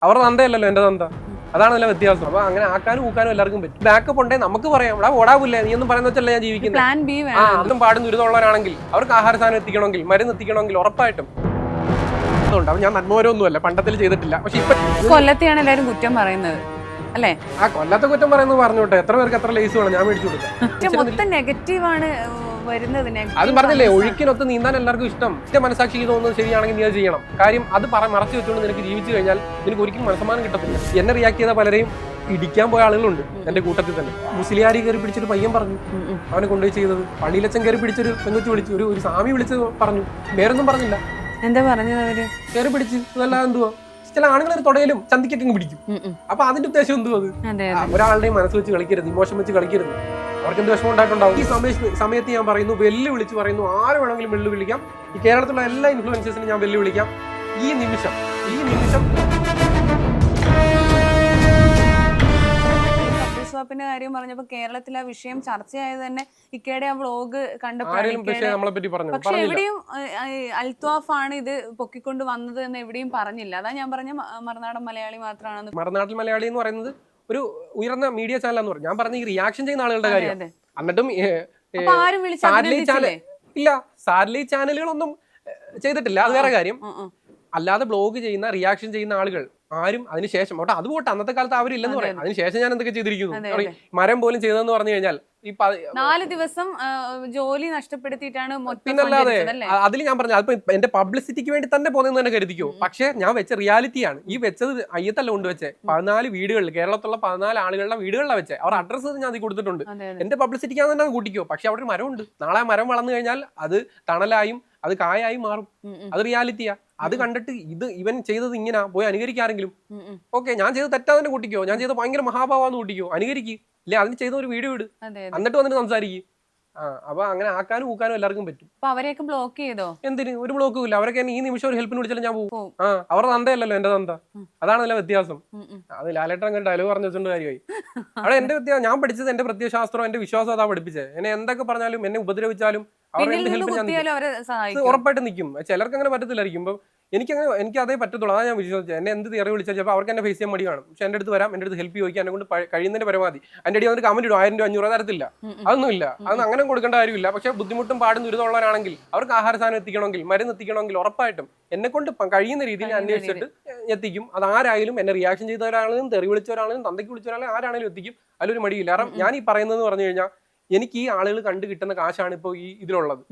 അവരുടെ തന്തയല്ലല്ലോ എന്റെ തന്ത. അതാണല്ലോ വ്യത്യാസം. അപ്പൊ അങ്ങനെ ആക്കാനും ഊക്കാനും എല്ലാവർക്കും പറ്റും. ബാക്കപ്പ് ഉണ്ടെങ്കിൽ നമുക്ക് പറയാം, ഇവിടെ ഓടാവില്ലേ നീ ഒന്നും പറയുന്ന വെച്ചല്ലേ ഞാൻ ജീവിക്കുന്നത്. അതും പാടും ദുരിതമുള്ളവരാണെങ്കിൽ അവർക്ക് ആഹാര സാധനം എത്തിക്കണമെങ്കിൽ മരുന്ന് എത്തിക്കണമെങ്കിൽ ഉറപ്പായിട്ടും അപ്പൊ ഞാൻ നന്മോരൊന്നുമല്ല, പണ്ടത്തിൽ ചെയ്തിട്ടില്ല. പക്ഷെ ഇപ്പൊ കൊല്ലത്തെയാണ് എല്ലാവരും കുറ്റം പറയുന്നത് അല്ലേ? ആ കൊല്ലത്തെ കുറ്റം പറയുന്നത് പറഞ്ഞോട്ടെ, എത്ര പേർക്ക് എത്ര ലേസ് വേണം ഞാൻ മേടിച്ചു കൊടുക്കാം. മൊത്തം നെഗറ്റീവാണ് വരുന്നത്. അത് പറഞ്ഞില്ലേ, ഒഴുക്കിനൊത്ത് നീന്താൻ എല്ലാവർക്കും ഇഷ്ടം. എന്റെ മനസാക്ഷി തോന്നുന്നത് ശരിയാണെങ്കിൽ നീ അത് ചെയ്യണം. കാര്യം അത് മറച്ചു വെച്ചുകൊണ്ട് നിനക്ക് ജീവിച്ചു കഴിഞ്ഞാൽ നിനക്ക് ഒരിക്കലും മനസ്സമാനം കിട്ടത്തില്ല. എന്നെ റിയാക്ട് ചെയ്ത പലരെയും ഇടിക്കാൻ പോയ ആളുകളുണ്ട് എന്റെ കൂട്ടത്തിൽ തന്നെ. മുസ്ലിയാരി കയറി പിടിച്ചൊരു പയ്യൻ പറഞ്ഞു അവനെ കൊണ്ടുപോയി ചെയ്തത്. പള്ളിയിലച്ചൻ കയറി പിടിച്ചൊരു പെങ്കൊച്ചു വിളിച്ചു, ഒരു സ്വാമി വിളിച്ച് പറഞ്ഞു, വേറൊന്നും പറഞ്ഞില്ല. എന്താ പറഞ്ഞത് അവര്? കയറി പിടിച്ച് അതല്ലാതെ എന്തുവാ, ചില ആണുങ്ങൾ ഒരു തൊടയിലും ചന്തിക്കൊക്കെ പിടിക്കും. അപ്പൊ അതിന്റെ ഉദ്ദേശം എന്തുവാ? അത് ഒരാളുടെയും മനസ്സ് വെച്ച് കളിക്കരുത്, ഇമോഷൻ വെച്ച് കളിക്കരുത്. അവർക്ക് എന്ത് വിഷമം ഉണ്ടായിട്ടുണ്ടാവും. ഈ സമയത്ത് ഞാൻ പറയുന്നു, വെല്ലുവിളിച്ച് പറയുന്നു, ആര് വേണമെങ്കിലും വെല്ലുവിളിക്കാം. ഈ കേരളത്തിലുള്ള എല്ലാ ഇൻഫ്ലുവൻസേഴ്സിനും ഞാൻ വെല്ലുവിളിക്കാം. ഈ നിമിഷം സ്വാപ്പിന്റെ കാര്യം പറഞ്ഞപ്പോ കേരളത്തിൽ ആ വിഷയം ചർച്ചയായത് തന്നെ ഇക്കയുടെ ആ വ്ളോഗ് കണ്ടപ്പോഴും. പക്ഷെ എവിടെയും അൽത്വാഫ് ആണ് ഇത് പൊക്കിക്കൊണ്ട് വന്നത് എന്ന് എവിടെയും പറഞ്ഞില്ല. അതാ ഞാൻ പറഞ്ഞ മറുനാടൻ മലയാളി മാത്രമാണ്. മറുനാടൻ മലയാളി എന്ന് പറയുന്നത് ഒരു ഉയർന്ന മീഡിയ ചാനൽ എന്ന് പറഞ്ഞു. ഞാൻ പറഞ്ഞ ഈ റിയാക്ഷൻ ചെയ്യുന്ന ആളുകളുടെ കാര്യം. എന്നിട്ടും ഇല്ല, സാറ്റലൈറ്റ് ചാനലുകളൊന്നും ചെയ്തിട്ടില്ല, അത് വേറെ കാര്യം. അല്ലാതെ ബ്ലോഗ് ചെയ്യുന്ന റിയാക്ഷൻ ചെയ്യുന്ന ആളുകൾ ആരും അതിനുശേഷം അത് പോട്ടെ, അന്നത്തെ കാലത്ത് അവരില്ലെന്ന് പറയാം. അതിനുശേഷം ഞാൻ എന്തൊക്കെ ചെയ്തിരിക്കുന്നു, മരം പോലും ചെയ്തതെന്ന് പറഞ്ഞു കഴിഞ്ഞാൽ ഈ 4 ദിവസം ജോലി നഷ്ടപ്പെടുത്തിയിട്ടാണ്. പിന്നല്ലാതെ അതിൽ ഞാൻ പറഞ്ഞു അതിപ്പോ എന്റെ പബ്ലിസിറ്റിക്ക് വേണ്ടി തന്നെ പോകുന്നതെന്ന് തന്നെ കരുതിക്കോ. പക്ഷെ ഞാൻ വെച്ച റിയാലിറ്റിയാണ് ഈ വെച്ചത്. അയ്യത്തല്ല കൊണ്ടുവച്ചേ 14 വീടുകളിൽ, കേരളത്തിലുള്ള 14 ആളുകളുടെ വീടുകളിലാണ് വെച്ചേ. അവർ അഡ്രസ്സ് ഞാൻ അതിൽ കൊടുത്തിട്ടുണ്ട്. എന്റെ പബ്ലിസിറ്റിക്ക് തന്നെ കൂട്ടിക്കോ. പക്ഷെ അവിടെ ഒരു മരമുണ്ട്. നാളെ മരം വളർന്നു കഴിഞ്ഞാൽ അത് തണലായും അത് കായായി മാറും. അത് റിയാലിറ്റിയാ. അത് കണ്ടിട്ട് ഇവൻ ചെയ്തത് ഇങ്ങനെ പോയി അനുകരിക്കാരെങ്കിലും ഓക്കെ, ഞാൻ ചെയ്ത് തെറ്റാതെ കൂട്ടിക്കോ, ഞാൻ ചെയ്ത് ഭയങ്കര മഹാഭാവാന്ന് കൂട്ടിക്കോ, അനുകരിക്ക്. ഇല്ലേ അതിന് ചെയ്ത ഒരു വീഡിയോ ഇട്, എന്നിട്ട് വന്നിട്ട് സംസാരിക്കും. അപ്പൊ അങ്ങനെ ആക്കാനും ഊക്കാനും എല്ലാവർക്കും പറ്റും. അവരെയൊക്കെ ബ്ലോക്ക് ചെയ്തോ? എന്തിന്? ഒരു ബ്ലോക്കും ഇല്ല. അവരൊക്കെ ഈ നിമിഷം ഒരു ഹെൽപ്പിന് വിളിച്ചാലും ഞാൻ പോകും. അവരുടെ തന്തയല്ലല്ലോ എന്റെ തന്ത. അതാണല്ലോ വ്യത്യാസം. അത് ലാലേട്ടൻ അങ്ങനെ ഡയലോഗ് പറഞ്ഞു വെച്ചോണ്ട് കാര്യമായി. അവിടെ എന്റെ വ്യത്യാസം, ഞാൻ പഠിച്ചത് എന്റെ പ്രത്യയശാസ്ത്രം, എന്റെ വിശ്വാസം അതാ പഠിപ്പിച്ചത്. എന്നെ എന്തൊക്കെ പറഞ്ഞാലും എന്നെ ഉപദ്രവിച്ചാലും ഉറപ്പായിട്ട് നിൽക്കും. ചിലർക്ക് അങ്ങനെ പറ്റത്തില്ലായിരിക്കും. ഇപ്പൊ എനിക്ക് അതേ പറ്റത്തുള്ളൂ. അതാ ഞാൻ വിശ്വസിച്ചത്. എന്നെ എന്ത് തിയറി വിളിച്ചാൽ ചിലപ്പോൾ അവർക്ക് എന്നെ ഫേസ് ചെയ്യാൻ മടി കാണും. പക്ഷെ എന്റെ അടുത്ത് വരാം, എന്റെ അടുത്ത് ഹെൽപ്പ് ചോദിക്കാൻ എന്നെ കൊണ്ട് കഴിയുന്നതിന്റെ പരമാവധി. അതിന്റെ അടി വന്നിട്ട് കമന്റ് ഇടും 1000 രൂപ 500 തരത്തില്ല. അതൊന്നുമില്ല, അതൊന്നും അങ്ങനെ കൊടുക്കേണ്ട കാര്യമില്ല. പക്ഷെ ബുദ്ധിമുട്ടും പാടും ദുരിതമുള്ളവരാണെങ്കിൽ അവർക്ക് ആഹാര സാധനം എത്തിക്കണമെങ്കിൽ മരുന്ന് എത്തിക്കണമെങ്കിൽ ഉറപ്പായിട്ടും എന്നെ കൊണ്ട് കഴിയുന്ന രീതിയിൽ അന്വേഷിച്ചിട്ട് എത്തിക്കും. അത് ആരായാലും, എന്നെ റിയാക്ഷൻ ചെയ്ത ഒരാളും തെറി വിളിച്ച ഒരാളും തന്തയ്ക്ക് വിളിച്ച ഒരാളും ആരാണെങ്കിലും എത്തിക്കും. അതിലൊരു മടിയില്ല. കാരണം ഞാൻ ഈ പറയുന്നത് പറഞ്ഞു കഴിഞ്ഞാൽ എനിക്ക് ഈ ആളുകൾ കണ്ടു കിട്ടുന്ന കാശാണ് ഇപ്പൊ ഈ ഇതിലുള്ളത്.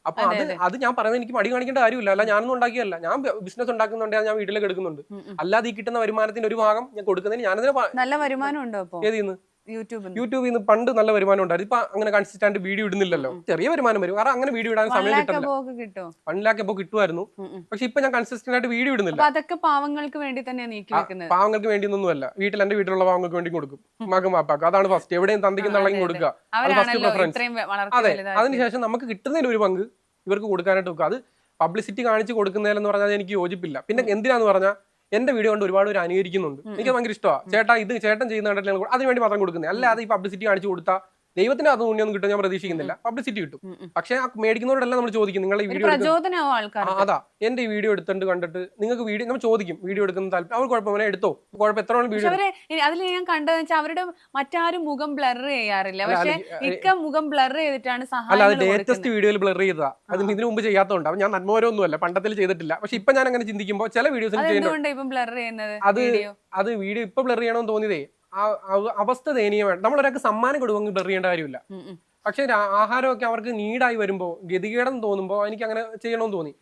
അപ്പൊ അത് ഞാൻ പറയുന്നത് എനിക്ക് മടി കാണിക്കേണ്ട കാര്യമില്ല. അല്ല ഞാനൊന്നും ഉണ്ടാക്കിയല്ല, ഞാൻ ബിസിനസ് ഉണ്ടാക്കുന്നുണ്ട്, ഞാൻ വീട്ടിലേക്ക് എടുക്കുന്നുണ്ട്. അല്ലാതെ ഈ കിട്ടുന്ന വരുമാനത്തിന്റെ ഒരു ഭാഗം ഞാൻ കൊടുക്കുന്നതിന് ഞാനതിന് നല്ല വരുമാനം ഉണ്ടോ? ഏതിന്ന്? യൂട്യൂബിൽ നിന്ന് പണ്ട് നല്ല വരുമാനം ഉണ്ടായിരുന്നു. ഇപ്പൊ അങ്ങനെ കൺസിസ്റ്റന്റ് വീഡിയോ ഇടുന്നില്ലല്ലോ. ചെറിയ വരുമാനം വരും, കാരണം അങ്ങനെ വീഡിയോ ഇടാൻ സമയം കിട്ടില്ല. 1 lakh എപ്പോ കിട്ടുമായിരുന്നു. പക്ഷെ ഇപ്പൊ ഞാൻ കൺസിസ്റ്റന്റ് ആയിട്ട് വീഡിയോ ഇടുന്നില്ല. അതൊക്കെ പാവങ്ങൾക്ക് വേണ്ടി തന്നെ നീക്കി വെക്കുന്നത്. പാവങ്ങൾക്ക് വേണ്ടി ഒന്നുമല്ല, എന്റെ വീട്ടിലുള്ള പാവങ്ങൾക്ക് വേണ്ടി കൊടുക്കും. മകൻ വാപ്പാക്ക് അതാണ് ഫസ്റ്റ്. എവിടെയും തന്തിക്കും തള്ളയും കൊടുക്കുക, അത് ഫസ്റ്റ് പ്രിഫറൻസ്. അതെ, അതിനുശേഷം നമുക്ക് കിട്ടുന്നതിന് ഒരു പങ്ക് ഇവർക്ക് കൊടുക്കാനായിട്ട് വെക്കുക. അത് പബ്ലിസിറ്റി കാണിച്ച് കൊടുക്കുന്നതിലെന്ന് പറഞ്ഞാൽ എനിക്ക് യോജിപ്പില്ല. പിന്നെ എന്തിനാന്ന് പറഞ്ഞാൽ എന്റെ വീഡിയോ കൊണ്ട് ഒരുപാട് പേര് അനുകരിക്കുന്നുണ്ട്. എനിക്ക് ഭയങ്കര ഇഷ്ടമാണ്. ചേട്ടൻ ചെയ്യുന്ന കണ്ടിട്ട് അതിന് വേണ്ടി മാത്രം കൊടുക്കുന്നത്. അല്ലാതെ ഈ പബ്ലിസിറ്റി കാണിച്ചു കൊടുത്താൽ ദൈവത്തിന് അത് പുണ്യൊന്നും കിട്ടും ഞാൻ പ്രതീക്ഷിക്കുന്നില്ല. പബ്ലിസിറ്റി കിട്ടും. പക്ഷെ ആ മേടിക്കുന്നവരോടെല്ലാം നമ്മൾ ചോദിക്കും, നിങ്ങൾ ഈ വീഡിയോ അതാ എന്റെ ഈ വീഡിയോ എടുത്തിട്ട് കണ്ടിട്ട് നിങ്ങൾക്ക് വീഡിയോ നമ്മൾ ചോദിക്കും, വീഡിയോ എടുക്കുന്ന താല്പര്യം അവർ കുഴപ്പമില്ല എടുത്തോ, കുഴപ്പം എത്ര വീഡിയോ. അതിൽ ഞാൻ കണ്ടതെന്ന് വെച്ചാൽ അവരുടെ മറ്റാരും മുഖം ബ്ലർ ചെയ്യാറില്ല. പക്ഷെ ഇക്ക മുഖം ബ്ലർ ചെയ്തിട്ടാണ്. അല്ല, അത് ലേറ്റസ്റ്റ് വീഡിയോയിൽ ബ്ലർ ചെയ്തതാ. അത് ഇതിനു മുമ്പ് ചെയ്യാത്തതുകൊണ്ട്. അപ്പൊ ഞാൻ നന്മോരൊന്നുമല്ല, പണ്ടത്തിൽ ചെയ്തിട്ടില്ല. പക്ഷെ ഇപ്പൊ ഞാൻ അങ്ങനെ ചിന്തിക്കുമ്പോൾ ചില വീഡിയോസിൽ അത് വീഡിയോ ഇപ്പൊ ബ്ലർ ചെയ്യണമെന്ന് തോന്നിയതേ അവസ്ഥ ദയനീയമാണ്. നമ്മളൊരാൾക്ക് സമ്മാനം കൊടുക്കുമെങ്കിൽ ബ്ലർ ചെയ്യേണ്ട കാര്യമില്ല. പക്ഷെ ആഹാരമൊക്കെ അവർക്ക് നീഡായി വരുമ്പോൾ ഗതികേടെന്ന് തോന്നുമ്പോൾ എനിക്ക് അങ്ങനെ ചെയ്യണമെന്ന് തോന്നി.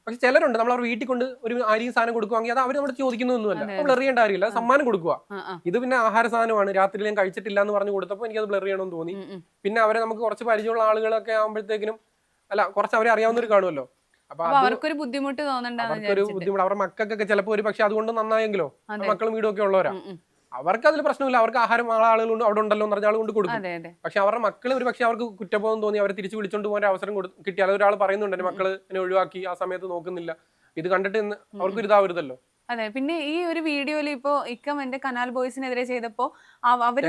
പക്ഷെ ചിലരുണ്ട്, നമ്മൾ അവർ വീട്ടിൽ കൊണ്ട് ഒരു അരിയും സാധനം കൊടുക്കുവാണെങ്കിൽ അത് അവർ നമ്മുടെ ചോദിക്കുന്നൊന്നുമല്ല, ബ്ലർ ചെയ്യേണ്ട കാര്യമില്ല, സമ്മാനം കൊടുക്കുക. ഇത് പിന്നെ ആഹാര സാധനമാണ്, രാത്രി ഞാൻ കഴിച്ചിട്ടില്ല എന്ന് പറഞ്ഞു കൊടുത്തപ്പോൾ എനിക്കത് ബ്ലർ ചെയ്യണമെന്ന് തോന്നി. പിന്നെ അവരെ നമുക്ക് കുറച്ച് പരിചയമുള്ള ആളുകളൊക്കെ ആകുമ്പോഴത്തേക്കിനും കുറച്ച് അവരെ അറിയാവുന്നവർ കാണുമല്ലോ. അപ്പൊ അവർക്കൊരു ബുദ്ധിമുട്ട് അവരുടെ മക്കൾക്കൊക്കെ ചിലപ്പോൾ ഒരു പക്ഷെ അതുകൊണ്ട് നന്നായെങ്കിലോ, മക്കളും വീടും ഒക്കെ ഉള്ളവരാ, അവർക്ക് അതിൽ പ്രശ്നമില്ല. അവർക്ക് ആഹാരം ആളുകളുണ്ട് അവിടെ ഉണ്ടല്ലോ എന്ന് പറഞ്ഞ ആൾ കൊണ്ട് കൊടുക്കും. പക്ഷെ അവരുടെ മക്കൾ ഒരു പക്ഷെ അവർക്ക് കുറ്റബോധം തോന്നി അവരെ തിരിച്ചു വിളിച്ചോണ്ട് പോകാൻ അവസരം കിട്ടി. അതൊരാൾ പറയുന്നുണ്ട്, എന്റെ മക്കള് എന്നെ ഒഴിവാക്കി, ആ സമയത്ത് നോക്കുന്നില്ല. ഇത് കണ്ടിട്ട് അവർക്ക് ഇതാവരുതല്ലോ. അതെ, പിന്നെ ഈ ഒരു വീഡിയോയിൽ ഇപ്പോ ഇക്കം എന്റെ കനാൽ ബോയ്സിനെതിരെ ചെയ്തപ്പോ അവര്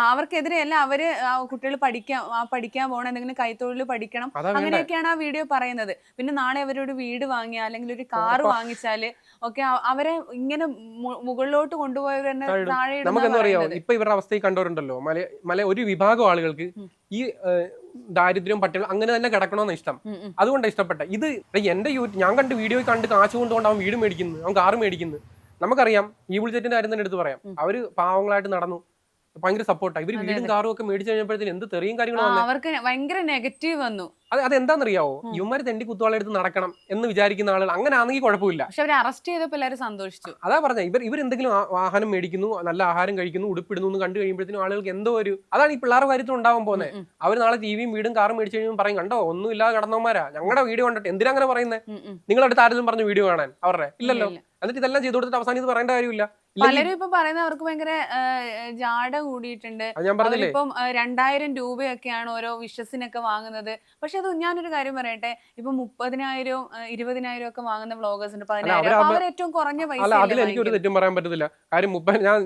അവർക്കെതിരെയല്ല, അവര് കുട്ടികൾ പഠിക്കാൻ പോകണം, എന്തെങ്കിലും കൈത്തൊഴിൽ പഠിക്കണം, അങ്ങനെയൊക്കെയാണ് ആ വീഡിയോ പറയുന്നത്. പിന്നെ നാളെ അവരൊരു വീട് വാങ്ങിയ അല്ലെങ്കിൽ ഒരു കാറ് വാങ്ങിച്ചാല് ഒക്കെ അവരെ ഇങ്ങനെ മുകളിലോട്ട് കൊണ്ടുപോയവരെ താഴെ നമുക്കെന്തറിയോ ഇപ്പൊ ഇവരുടെ അവസ്ഥയിൽ കണ്ടവരുണ്ടല്ലോ, ഒരു വിഭാഗം ആളുകൾക്ക് ഈ ദാരിദ്ര്യം പട്ടികളും അങ്ങനെ തന്നെ കിടക്കണമെന്ന് ഇഷ്ടം. അതുകൊണ്ടാണ് ഇഷ്ടപ്പെട്ട ഇത്. എന്റെ ഞാൻ കണ്ട് വീഡിയോ കണ്ട് കാശ് കൊണ്ടുകൊണ്ട് അവൻ വീട് മേടിക്കുന്നു, അവൻ കാറ് മേടിക്കുന്നു. നമുക്കറിയാം ഈ ബുൾജെറ്റിന്റെ കാര്യം തന്നെ എടുത്ത് പറയാം. അവര് പാവങ്ങളായിട്ട് നടന്നു, ഭയങ്കര സപ്പോർട്ടാണ്. ഇവര് വീടും കാറും ഒക്കെ മേടിച്ചു കഴിഞ്ഞപ്പോഴത്തേന് എന്ത് തെറിയും കാര്യങ്ങളും അവർക്ക് ഭയങ്കര നെഗറ്റീവ് വന്നു. അതെന്താണെന്നറിയാവോ, ഇവന്മാര് തെണ്ടി കുത്തുവാളെടുത്ത് നടക്കണം എന്ന് വിചാരിക്കുന്ന ആളുകൾ അങ്ങനെ ആണെങ്കിൽ കുഴപ്പമില്ല. പക്ഷെ അവരെ അറസ്റ്റ് ചെയ്തപ്പോൾ എല്ലാവരും സന്തോഷിച്ചു. അതാ പറഞ്ഞ ഇവരെന്തെങ്കിലും വാഹനം മേടിക്കുന്നു, നല്ല ആഹാരം കഴിക്കുന്നു, ഉടുപ്പിടുന്നു എന്ന് കണ്ടു കഴിയുമ്പോഴത്തേനും ആളുകൾക്ക് എന്തോ ഒരു അതാണ് ഈ പിള്ളേരുടെ കാര്യത്തിൽ ഉണ്ടാവാൻ പോകുന്നത്. അവർ നാളെ ടിവിയും വീടും കാറും മേടിച്ചു കഴിയുമ്പോൾ പറയും, കണ്ടോ ഒന്നും ഇല്ലാതെ കടന്നവന്മാരാ, ഞങ്ങളുടെ വീഡിയോ കണ്ടിട്ട് എന്തിനാ അങ്ങനെ പറയുന്നത്, നിങ്ങളടുത്ത് ആരെങ്കിലും പറഞ്ഞു വീഡിയോ കാണാൻ അവരുടെ ഇല്ലല്ലോ. എന്നിട്ട് ഇതെല്ലാം ചെയ്തു കൊടുത്തിട്ട് അവസാനം ഇത് പറയേണ്ട കാര്യമില്ല. പലരും ഇപ്പൊ പറയുന്നത് അവർക്ക് ഭയങ്കര ജാട കൂടിയിട്ടുണ്ട്. അവരിപ്പം 2000 രൂപയൊക്കെയാണ് ഓരോ വിഷസിനൊക്കെ വാങ്ങുന്നത്. പക്ഷെ അത് ഞാനൊരു കാര്യം പറയട്ടെ, ഇപ്പൊ 30,000 20,000 ഒക്കെ വാങ്ങുന്ന വ്ളോഗേഴ്സ് ഉണ്ട്, 10,000. അവർ ഏറ്റവും കുറഞ്ഞ പൈസ. അതിൽ എനിക്ക് ഒരു തെറ്റും പറയാൻ പറ്റത്തില്ല. കാര്യം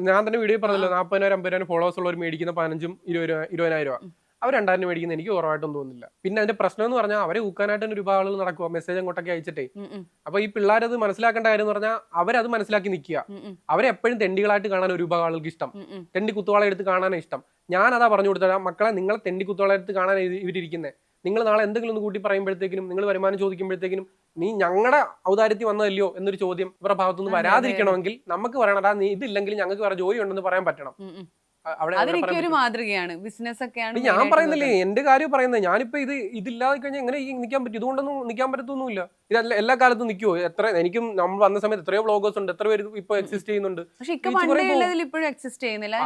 ഞാൻ തന്നെ വീഡിയോ പറഞ്ഞല്ലോ, 40,000 50,000 ഫോളോവേഴ്സ് ഉള്ളവർ മേടിക്കുന്ന 15,000 20,000 രൂപ. അവർ 2,000 മേടിക്കുന്നത് എനിക്ക് കുറവായിട്ടൊന്നും തോന്നുന്നില്ല. പിന്നെ അതിന്റെ പ്രശ്നം എന്ന് പറഞ്ഞാൽ അവരെ ഊക്കാനായിട്ട് ഒരുപാട് ആളുകൾ നടക്കുക, മെസ്സേജ് അങ്ങോട്ടൊക്കെ അയച്ചിട്ടേ. അപ്പൊ ഈ പിള്ളേരത് മനസ്സിലാക്കേണ്ട കാര്യം എന്ന് പറഞ്ഞാൽ അവരത് മനസ്സിലാക്കി നിൽക്കുക. അവരെ എപ്പോഴും തെണ്ടികളായിട്ട് കാണാൻ ഒരുപാട് ആളുകൾക്ക് ഇഷ്ടം, തെണ്ടി കുത്തുവാള എടുത്ത് കാണാനാണ് ഇഷ്ടം. ഞാൻ അതാ പറഞ്ഞു കൊടുത്തത്, മക്കളെ നിങ്ങളെ തെണ്ടി കുത്തുവാള എടുത്ത് കാണാൻ ഇവരിയ്ക്കുന്നത്. നിങ്ങൾ നാളെ എന്തെങ്കിലും ഒന്ന് കൂട്ടി പറയുമ്പോഴത്തേക്കിനും, നിങ്ങൾ വരുമാനം ചോദിക്കുമ്പോഴത്തേക്കിനും, നീ ഞങ്ങളുടെ ഔദാര്യത്തിൽ വന്നതല്ലയോ എന്നൊരു ചോദ്യം ഇവരുടെ ഭാഗത്തുനിന്ന് വരാതിരിക്കണമെങ്കിൽ നമുക്ക് പറയണടാ, നീ ഇതില്ലെങ്കിൽ ഞങ്ങൾക്ക് വേറെ ജോലി ഉണ്ടെന്ന് പറയാൻ പറ്റണം. അതൊരു മാതൃകയാണ്, ബിസിനസ് ഒക്കെയാണ്. ഞാൻ പറയുന്നില്ലേ, എന്റെ കാര്യം പറയുന്നത്. ഞാനിപ്പോ ഇതില്ലാതെ കഴിഞ്ഞാൽ എങ്ങനെ നിൽക്കാൻ പറ്റും? ഇതുകൊണ്ടൊന്നും നിൽക്കാൻ പറ്റത്തൊന്നുമില്ല. ഇതല്ല എല്ലാ കാലത്തും നിൽക്കുവോ? എനിക്കും നമ്മൾ വന്ന സമയത്ത് എത്രയോ വ്ളോഗേഴ്സ് ഉണ്ട്, എത്ര പേര് ഇപ്പൊ എക്സിസ്റ്റ് ചെയ്യുന്നുണ്ട്.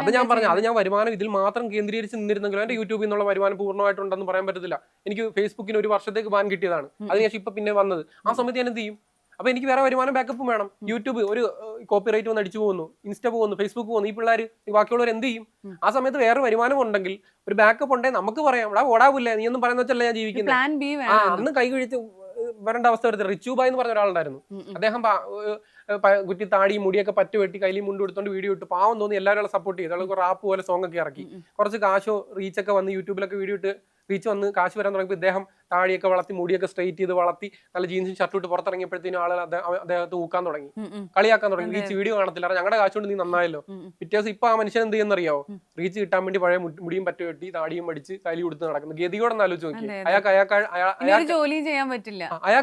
അത് ഞാൻ പറഞ്ഞു, അത് ഞാൻ വരുമാനം ഇതിൽ മാത്രം കേന്ദ്രീകരിച്ച് നിന്നിരുന്നെങ്കിലും എന്റെ യൂട്യൂബിൽ നിന്നുള്ള വരുമാനം പൂർണ്ണമായിട്ടുണ്ടെന്ന് പറയാൻ പറ്റത്തില്ല. എനിക്ക് ഫേസ്ബുക്കിന് ഒരു വർഷത്തേക്ക് ബാൻ കിട്ടിയതാണ്, അതിനുശേഷം ഇപ്പൊ പിന്നെ വന്നത്. ആ സമയത്ത് ഞാൻ എന്ത് ചെയ്യും? അപ്പൊ എനിക്ക് വേറെ വരുമാനം ബാക്കപ്പും വേണം. യൂട്യൂബ് ഒരു കോപ്പിറൈറ്റ് വന്ന് അടിച്ചു പോകുന്നു, ഇൻസ്റ്റ പോകുന്നു, ഫേസ്ബുക്ക് പോകുന്നു, ഈ പിള്ളേർ ബാക്കിയുള്ളവർ എന്ത് ചെയ്യും? ആ സമയത്ത് വേറെ വരുമാനം ഉണ്ടെങ്കിൽ, ഒരു ബാക്കപ്പ് ഉണ്ടെങ്കിൽ നമുക്ക് പറയാം, ഇവിടെ ഓടാവില്ല, നീ ഒന്നും പറയുന്ന വെച്ചല്ല ഞാൻ ജീവിക്കുന്നത്. അന്ന് കൈ കഴിച്ച് വരേണ്ട അവസ്ഥ വരുന്നത്. റിച്ചുബായ് എന്ന് പറഞ്ഞ ഒരാളുണ്ടായിരുന്നു. അദ്ദേഹം കുറ്റി താടിയും മുടിയൊക്കെ പറ്റുവെട്ടി കയ്യിൽ മുണ്ട് എടുത്തോണ്ട് വീഡിയോ ഇട്ട് പാവം തോന്നി എല്ലാവരും സപ്പോർട്ട് ചെയ്തു. അയാൾ റാപ്പ് പോലെ സോങ് ഒക്കെ ഇറക്കി, കുറച്ച് കാശോ റീച്ചൊക്കെ വന്ന് യൂട്യൂബിലൊക്കെ വീഡിയോ ഇട്ട് റീച്ച് വന്ന് കാശ് വരാൻ തുടങ്ങിയപ്പോൾ ഇദ്ദേഹം താടിയൊക്കെ വളർത്തി, മുടിയൊക്കെ സ്ട്രെയിറ്റ് ചെയ്ത് വളർത്തി, നല്ല ജീൻസും ഷർട്ടും ഇട്ട് പുറത്തിറങ്ങിയപ്പോഴത്തേനും ആളുകൾ അദ്ദേഹത്തെ ഊക്കാൻ തുടങ്ങി, കളിയാക്കാൻ തുടങ്ങി. റീച്ച് വീഡിയോ കാണത്തില്ല, ഞങ്ങളുടെ കാശ് കൊണ്ട് നീ നന്നായല്ലോ. പിറ്റേ ദിവസം ഇപ്പൊ ആ മനുഷ്യൻ എന്ത് ചെയ്യുന്നറിയാവോ? റീച്ച് കിട്ടാൻ വേണ്ടി പഴയ മുടിയും പറ്റുവെട്ടി താടിയും പഠിച്ച് കയ്യിൽ കൊടുത്ത് നടക്കുന്നു. ഗതിയോടെ ആലോചിച്ച് നോക്കി. അയാൾക്ക്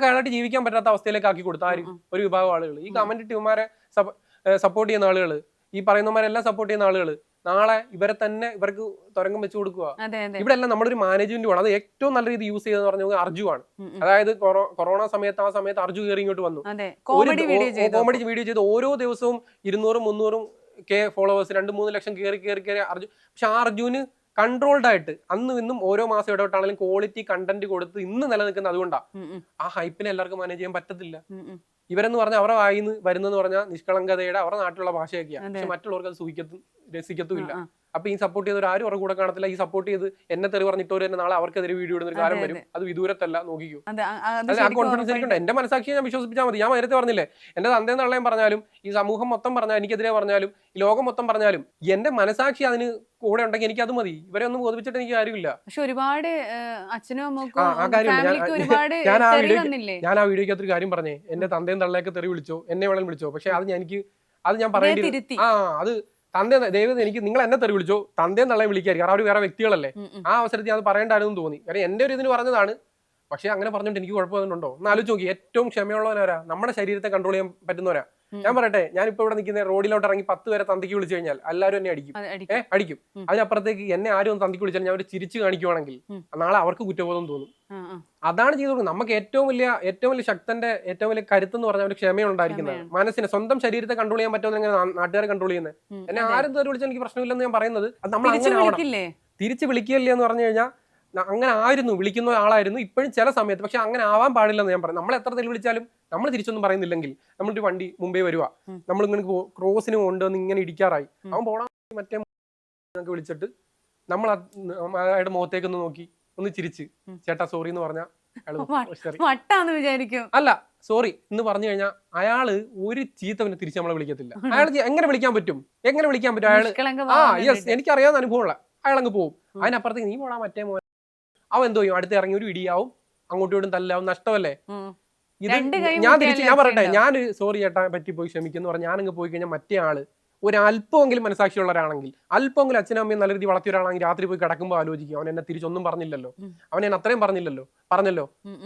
അയാളായിട്ട് ജീവിക്കാൻ പറ്റാത്ത അവസ്ഥയിലേക്ക് ആക്കി കൊടുത്ത ആരും ഒരു വിഭാഗം ആളുകൾ. ഈ കമന്റ് ഇവന്മാരെ സപ്പോർട്ട് ചെയ്യുന്ന ആളുകൾ, ഈ പറയുന്നവരെല്ലാം സപ്പോർട്ട് ചെയ്യുന്ന ആളുകൾ നാളെ ഇവരെ തന്നെ ഇവർക്ക് തുരങ്കം വെച്ച് കൊടുക്കുക. ഇവിടെ എല്ലാം നമ്മളൊരു മാനേജ്മെന്റ് വേണം. അത് ഏറ്റവും നല്ല രീതി യൂസ് ചെയ്തെന്ന് പറഞ്ഞാൽ അർജു ആണ്. അതായത് കൊറോണ സമയത്ത് ആ സമയത്ത് അർജു കയറി ഇങ്ങോട്ട് വന്നു, കോമഡി വീഡിയോ ചെയ്ത് ഓരോ ദിവസവും 200-300K ഫോളോവേഴ്സ്, 2-3 ലക്ഷം കയറി അർജു. പക്ഷെ ആ അർജുന് കൺട്രോൾഡ് ആയിട്ട് അന്നും ഇന്നും ഓരോ മാസം ഇടപെട്ടാണെങ്കിലും ക്വാളിറ്റി കണ്ടന്റ് കൊടുത്ത് ഇന്ന് നിലനിൽക്കുന്നത് അതുകൊണ്ടാണ്. ആ ഹൈപ്പിനെ എല്ലാവർക്കും മാനേജ് ചെയ്യാൻ പറ്റത്തില്ല. ഇവരെന്ന് പറഞ്ഞാൽ അവരുടെ വായിന്ന് വരുന്നെന്ന് പറഞ്ഞാൽ നിഷ്കളങ്കതയുടെ അവരുടെ നാട്ടിലുള്ള ഭാഷയൊക്കെയാണ്. പക്ഷെ മറ്റുള്ളവർക്ക് അത് രസിക്കത്തുമില്ല. അപ്പൊ ഈ സപ്പോർട്ട് ചെയ്തവർ ആരും അവരുടെ കൂടെ കാണത്തില്ല. ഈ സപ്പോർട്ട് ചെയ്ത് എന്നെ തെറി പറഞ്ഞിട്ടവർ തന്നെ നാളെ അവർക്കെതിരെ വീഡിയോ ഇടുന്ന ഒരു കാലം വരും. അത് വിദൂരത്തല്ല, നോക്കിക്കൂ. ആ കോൺഫിഡൻസ് എനിക്കുണ്ട്. എന്റെ മനസാക്ഷിയെ ഞാൻ വിശ്വസിപ്പിച്ചാൽ മതി. ഞാൻ നേരത്തെ പറഞ്ഞില്ലേ, എന്റെ തന്തേന്ന് തള്ളയും പറഞ്ഞാലും, ഈ സമൂഹം മൊത്തം പറഞ്ഞാലും, എനിക്കെതിരെ പറഞ്ഞാലും, ഈ ലോകം മൊത്തം പറഞ്ഞാലും, എന്റെ മനസാക്ഷി അതിന് കൂടെ ഉണ്ടെങ്കിൽ എനിക്ക് അത് മതി. ഇവരെ ഒന്നും ബോധിപ്പിച്ചിട്ട് എനിക്ക് കാര്യമില്ല. പക്ഷെ ഒരുപാട് അച്ഛനും അമ്മക്കും ഞാൻ ആ വീഡിയോക്കകത്തൊരു കാര്യം പറഞ്ഞേ, എന്റെ തന്തയും തള്ളയൊക്കെ തെറി വിളിച്ചോ, എന്നെ വേണമെങ്കിലും വിളിച്ചോ, പക്ഷെ അത് ഞാൻ പറയേണ്ടി അത് തന്തേ ദൈവം എനിക്ക് നിങ്ങൾ എന്നെ തെറി വിളിച്ചോ, തന്തേം തള്ളയും വിളിക്കായിരിക്കും, കാരണം അവർ വേറെ വ്യക്തികളല്ലേ. ആ അവസരത്തിൽ അത് പറയേണ്ടായിരുന്നു തോന്നി. കാരണം എന്റെ ഒരു ഇതിന് പറഞ്ഞതാണ്. പക്ഷെ അങ്ങനെ പറഞ്ഞിട്ട് എനിക്ക് കുഴപ്പമൊന്നുണ്ടോ എന്ന് ആലോചിച്ച് നോക്കി. ഏറ്റവും ക്ഷമയുള്ളവരാ, നമ്മുടെ ശരീരത്തെ കൺട്രോൾ ചെയ്യാൻ പറ്റുന്നവരാ. ഞാൻ പറയട്ടെ, ഞാനിപ്പോ ഇവിടെ നിൽക്കുന്ന റോഡിലോട്ട് ഇറങ്ങി 10 പേരെ തന്തിക്ക് വിളിച്ചു കഴിഞ്ഞാൽ എല്ലാവരും എന്നെ അടിക്കും. അതിനപ്പുറത്തേക്ക് എന്നെ ആരും ഒന്ന് തന്തിക്ക് വിളിച്ചാൽ ഞാൻ ഒരു ചിരിച്ചു കാണിക്കുവാണെങ്കിൽ നാളെ അവർക്ക് കുറ്റബോധം തോന്നും. അതാണ് ചെയ്തു കൊടുക്കുന്നത്. നമുക്ക് ഏറ്റവും വലിയ ശക്തന്റെ ഏറ്റവും വലിയ കരുത്തെന്ന് പറഞ്ഞാൽ ഒരു ക്ഷമയുണ്ടായിരിക്കുന്നത്. മനസ്സിനെ, സ്വന്തം ശരീരത്തെ കൺട്രോൾ ചെയ്യാൻ പറ്റുമെന്ന് എങ്ങനെ നാട്ടുകാരെ കൺട്രോൾ ചെയ്യുന്നത്? എന്നെ ആരും തെറി വിളിച്ചാൽ എനിക്ക് പ്രശ്നമില്ലെന്ന് ഞാൻ പറയുന്നത്. അത് നമ്മൾ അങ്ങനെ ആവണം. തിരിച്ച് വിളിക്കില്ലേ എന്ന് പറഞ്ഞു കഴിഞ്ഞാൽ അങ്ങനെ ആയിരുന്നു, വിളിക്കുന്ന ആളായിരുന്നു. ഇപ്പോഴും ചില സമയത്ത്, പക്ഷെ അങ്ങനെ ആവാൻ പാടില്ലെന്ന് ഞാൻ പറയും. നമ്മൾ എത്ര തെറി വിളിച്ചാലും നമ്മൾ തിരിച്ചൊന്നും പറയുന്നില്ലെങ്കിൽ, നമ്മളൊരു വണ്ടി മുമ്പേ വരുക, നമ്മളിങ്ങനെ ക്രോസിന് കൊണ്ടുവന്ന് ഇങ്ങനെ ഇടിക്കാറായി, അവൻ പോടാ മറ്റേ വിളിച്ചിട്ട് നമ്മൾ അയാളുടെ മുഖത്തേക്കൊന്ന് നോക്കി ഒന്ന് ചിരിച്ച് ചേട്ടാ സോറി എന്ന് പറഞ്ഞാൽ വിചാരിക്കും. അല്ല, സോറി എന്ന് പറഞ്ഞു കഴിഞ്ഞാൽ അയാള് ഒരു ചീത്തവനെ തിരിച്ച് നമ്മളെ വിളിക്കത്തില്ല. അയാൾ എങ്ങനെ വിളിക്കാൻ പറ്റും അയാള് യെസ് എനിക്കറിയാവുന്ന അനുഭവമുള്ള അയാളങ്ങ് പോകും. അതിനപ്പുറത്തേക്ക് നീ പോടാ മറ്റേ മോൻ, അവൻ എന്തോ ചെയ്യും, അടുത്ത് ഇറങ്ങി ഒരു ഇടിയാവും, അങ്ങോട്ടും ഇങ്ങോട്ടും തല്ലാവും, നഷ്ടമല്ലേ. ഇത് ഞാൻ പറയട്ടെ, ഞാൻ സോറി ചേട്ടാ പറ്റിപ്പോയി ക്ഷമിക്കുന്നു പറഞ്ഞാൽ ഞാനങ്ങ് പോയി കഴിഞ്ഞാൽ മറ്റേ ആള് ഒരു അല്പമെങ്കിലും മനസാക്ഷിയുള്ള ഒരാളാണെങ്കിൽ, അല്പമെങ്കിലും അച്ഛനും അമ്മയും നല്ല രീതി വളർത്തിയ ഒരാളാണെങ്കിൽ രാത്രി പോയി കിടക്കുമ്പോൾ ആലോചിക്കും അവൻ എന്നെ തിരിച്ചൊന്നും പറഞ്ഞില്ലല്ലോ, അവൻ എന്നെ അത്രയും പറഞ്ഞല്ലോ.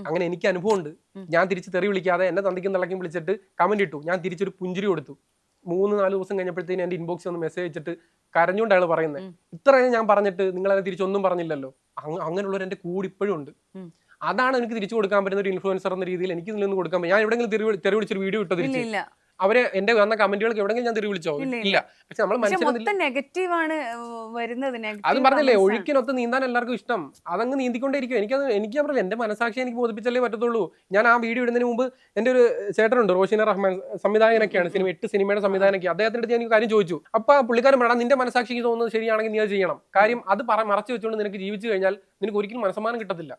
അങ്ങനെ എനിക്ക് അനുഭവമുണ്ട്. ഞാൻ തിരിച്ച് തെറി വിളിക്കാതെ എന്നെ തന്തിക്കും തിളക്കും വിളിച്ചിട്ട് കമന്റ് ഇട്ടു, ഞാൻ തിരിച്ചൊരു പുഞ്ചിരി കൊടുത്തു. 3-4 ദിവസം കഴിഞ്ഞപ്പോഴത്തേന് എന്റെ ഇൻബോക്സിൽ ഒന്ന് മെസ്സേജ് വെച്ചിട്ട് കരഞ്ഞുകൊണ്ട് അയാൾ പറയുന്നത്, ഇത്രയും ഞാൻ പറഞ്ഞിട്ട് നിങ്ങൾ എന്നെ തിരിച്ചൊന്നും പറഞ്ഞില്ലല്ലോ. അങ്ങനെയുള്ളവർ എന്റെ കൂടെ ഇപ്പോഴും ഉണ്ട്. അതാണ് എനിക്ക് തിരിച്ചു കൊടുക്കാൻ പറ്റുന്ന ഒരു ഇൻഫ്ലുവൻസർ എന്ന രീതിയിൽ എനിക്ക് ഇതിൽ നിന്ന് കൊടുക്കാൻ പറ്റും. ഞാൻ എവിടെയെങ്കിലും തെറി വിളിച്ചൊരു വീഡിയോ ഇട്ടോ തിരിച്ച് അവരെ എന്റെ വന്ന കമന്റുകൾക്ക് എവിടെയെങ്കിലും ഞാൻ തെറി വിളിച്ചോ? ഇല്ല. പക്ഷെ നമ്മൾ അതും പറഞ്ഞില്ലേ, ഒഴുക്കിനൊത്ത് നീന്താൻ എല്ലാവർക്കും ഇഷ്ടം, അതങ്ങ് നീന്തിക്കൊണ്ടേയിരിക്കും. എനിക്ക് പറഞ്ഞില്ല, എന്റെ മനസാക്ഷി എനിക്ക് ബോധിപ്പിച്ചല്ലേ പറ്റത്തുള്ളൂ. ഞാൻ ആ വീഡിയോ ഇടുന്നതിന് മുമ്പ് എന്റെ ഒരു ചേട്ടനുണ്ട്, റോഷിന റഹ്മാൻ, സംവിധായകനൊക്കെയാണ്, 8 സിനിമയുടെ സംവിധാനമൊക്കെ. അദ്ദേഹത്തിന്റെ അടുത്ത് ഞാൻ കാര്യം ചോദിച്ചു. അപ്പൊ പുള്ളിക്കാരൻ പറയാം, നിന്റെ മനസാക്ഷിക്ക് തോന്നുന്നത് ശരിയാണെങ്കിൽ നീ അത് ചെയ്യണം. കാര്യം അത് മറച്ചു വെച്ചുകൊണ്ട് നിനക്ക് ജീവിച്ചു കഴിഞ്ഞാൽ നിനക്ക് ഒരിക്കലും മനസ്സമാനം കിട്ടത്തില്ല.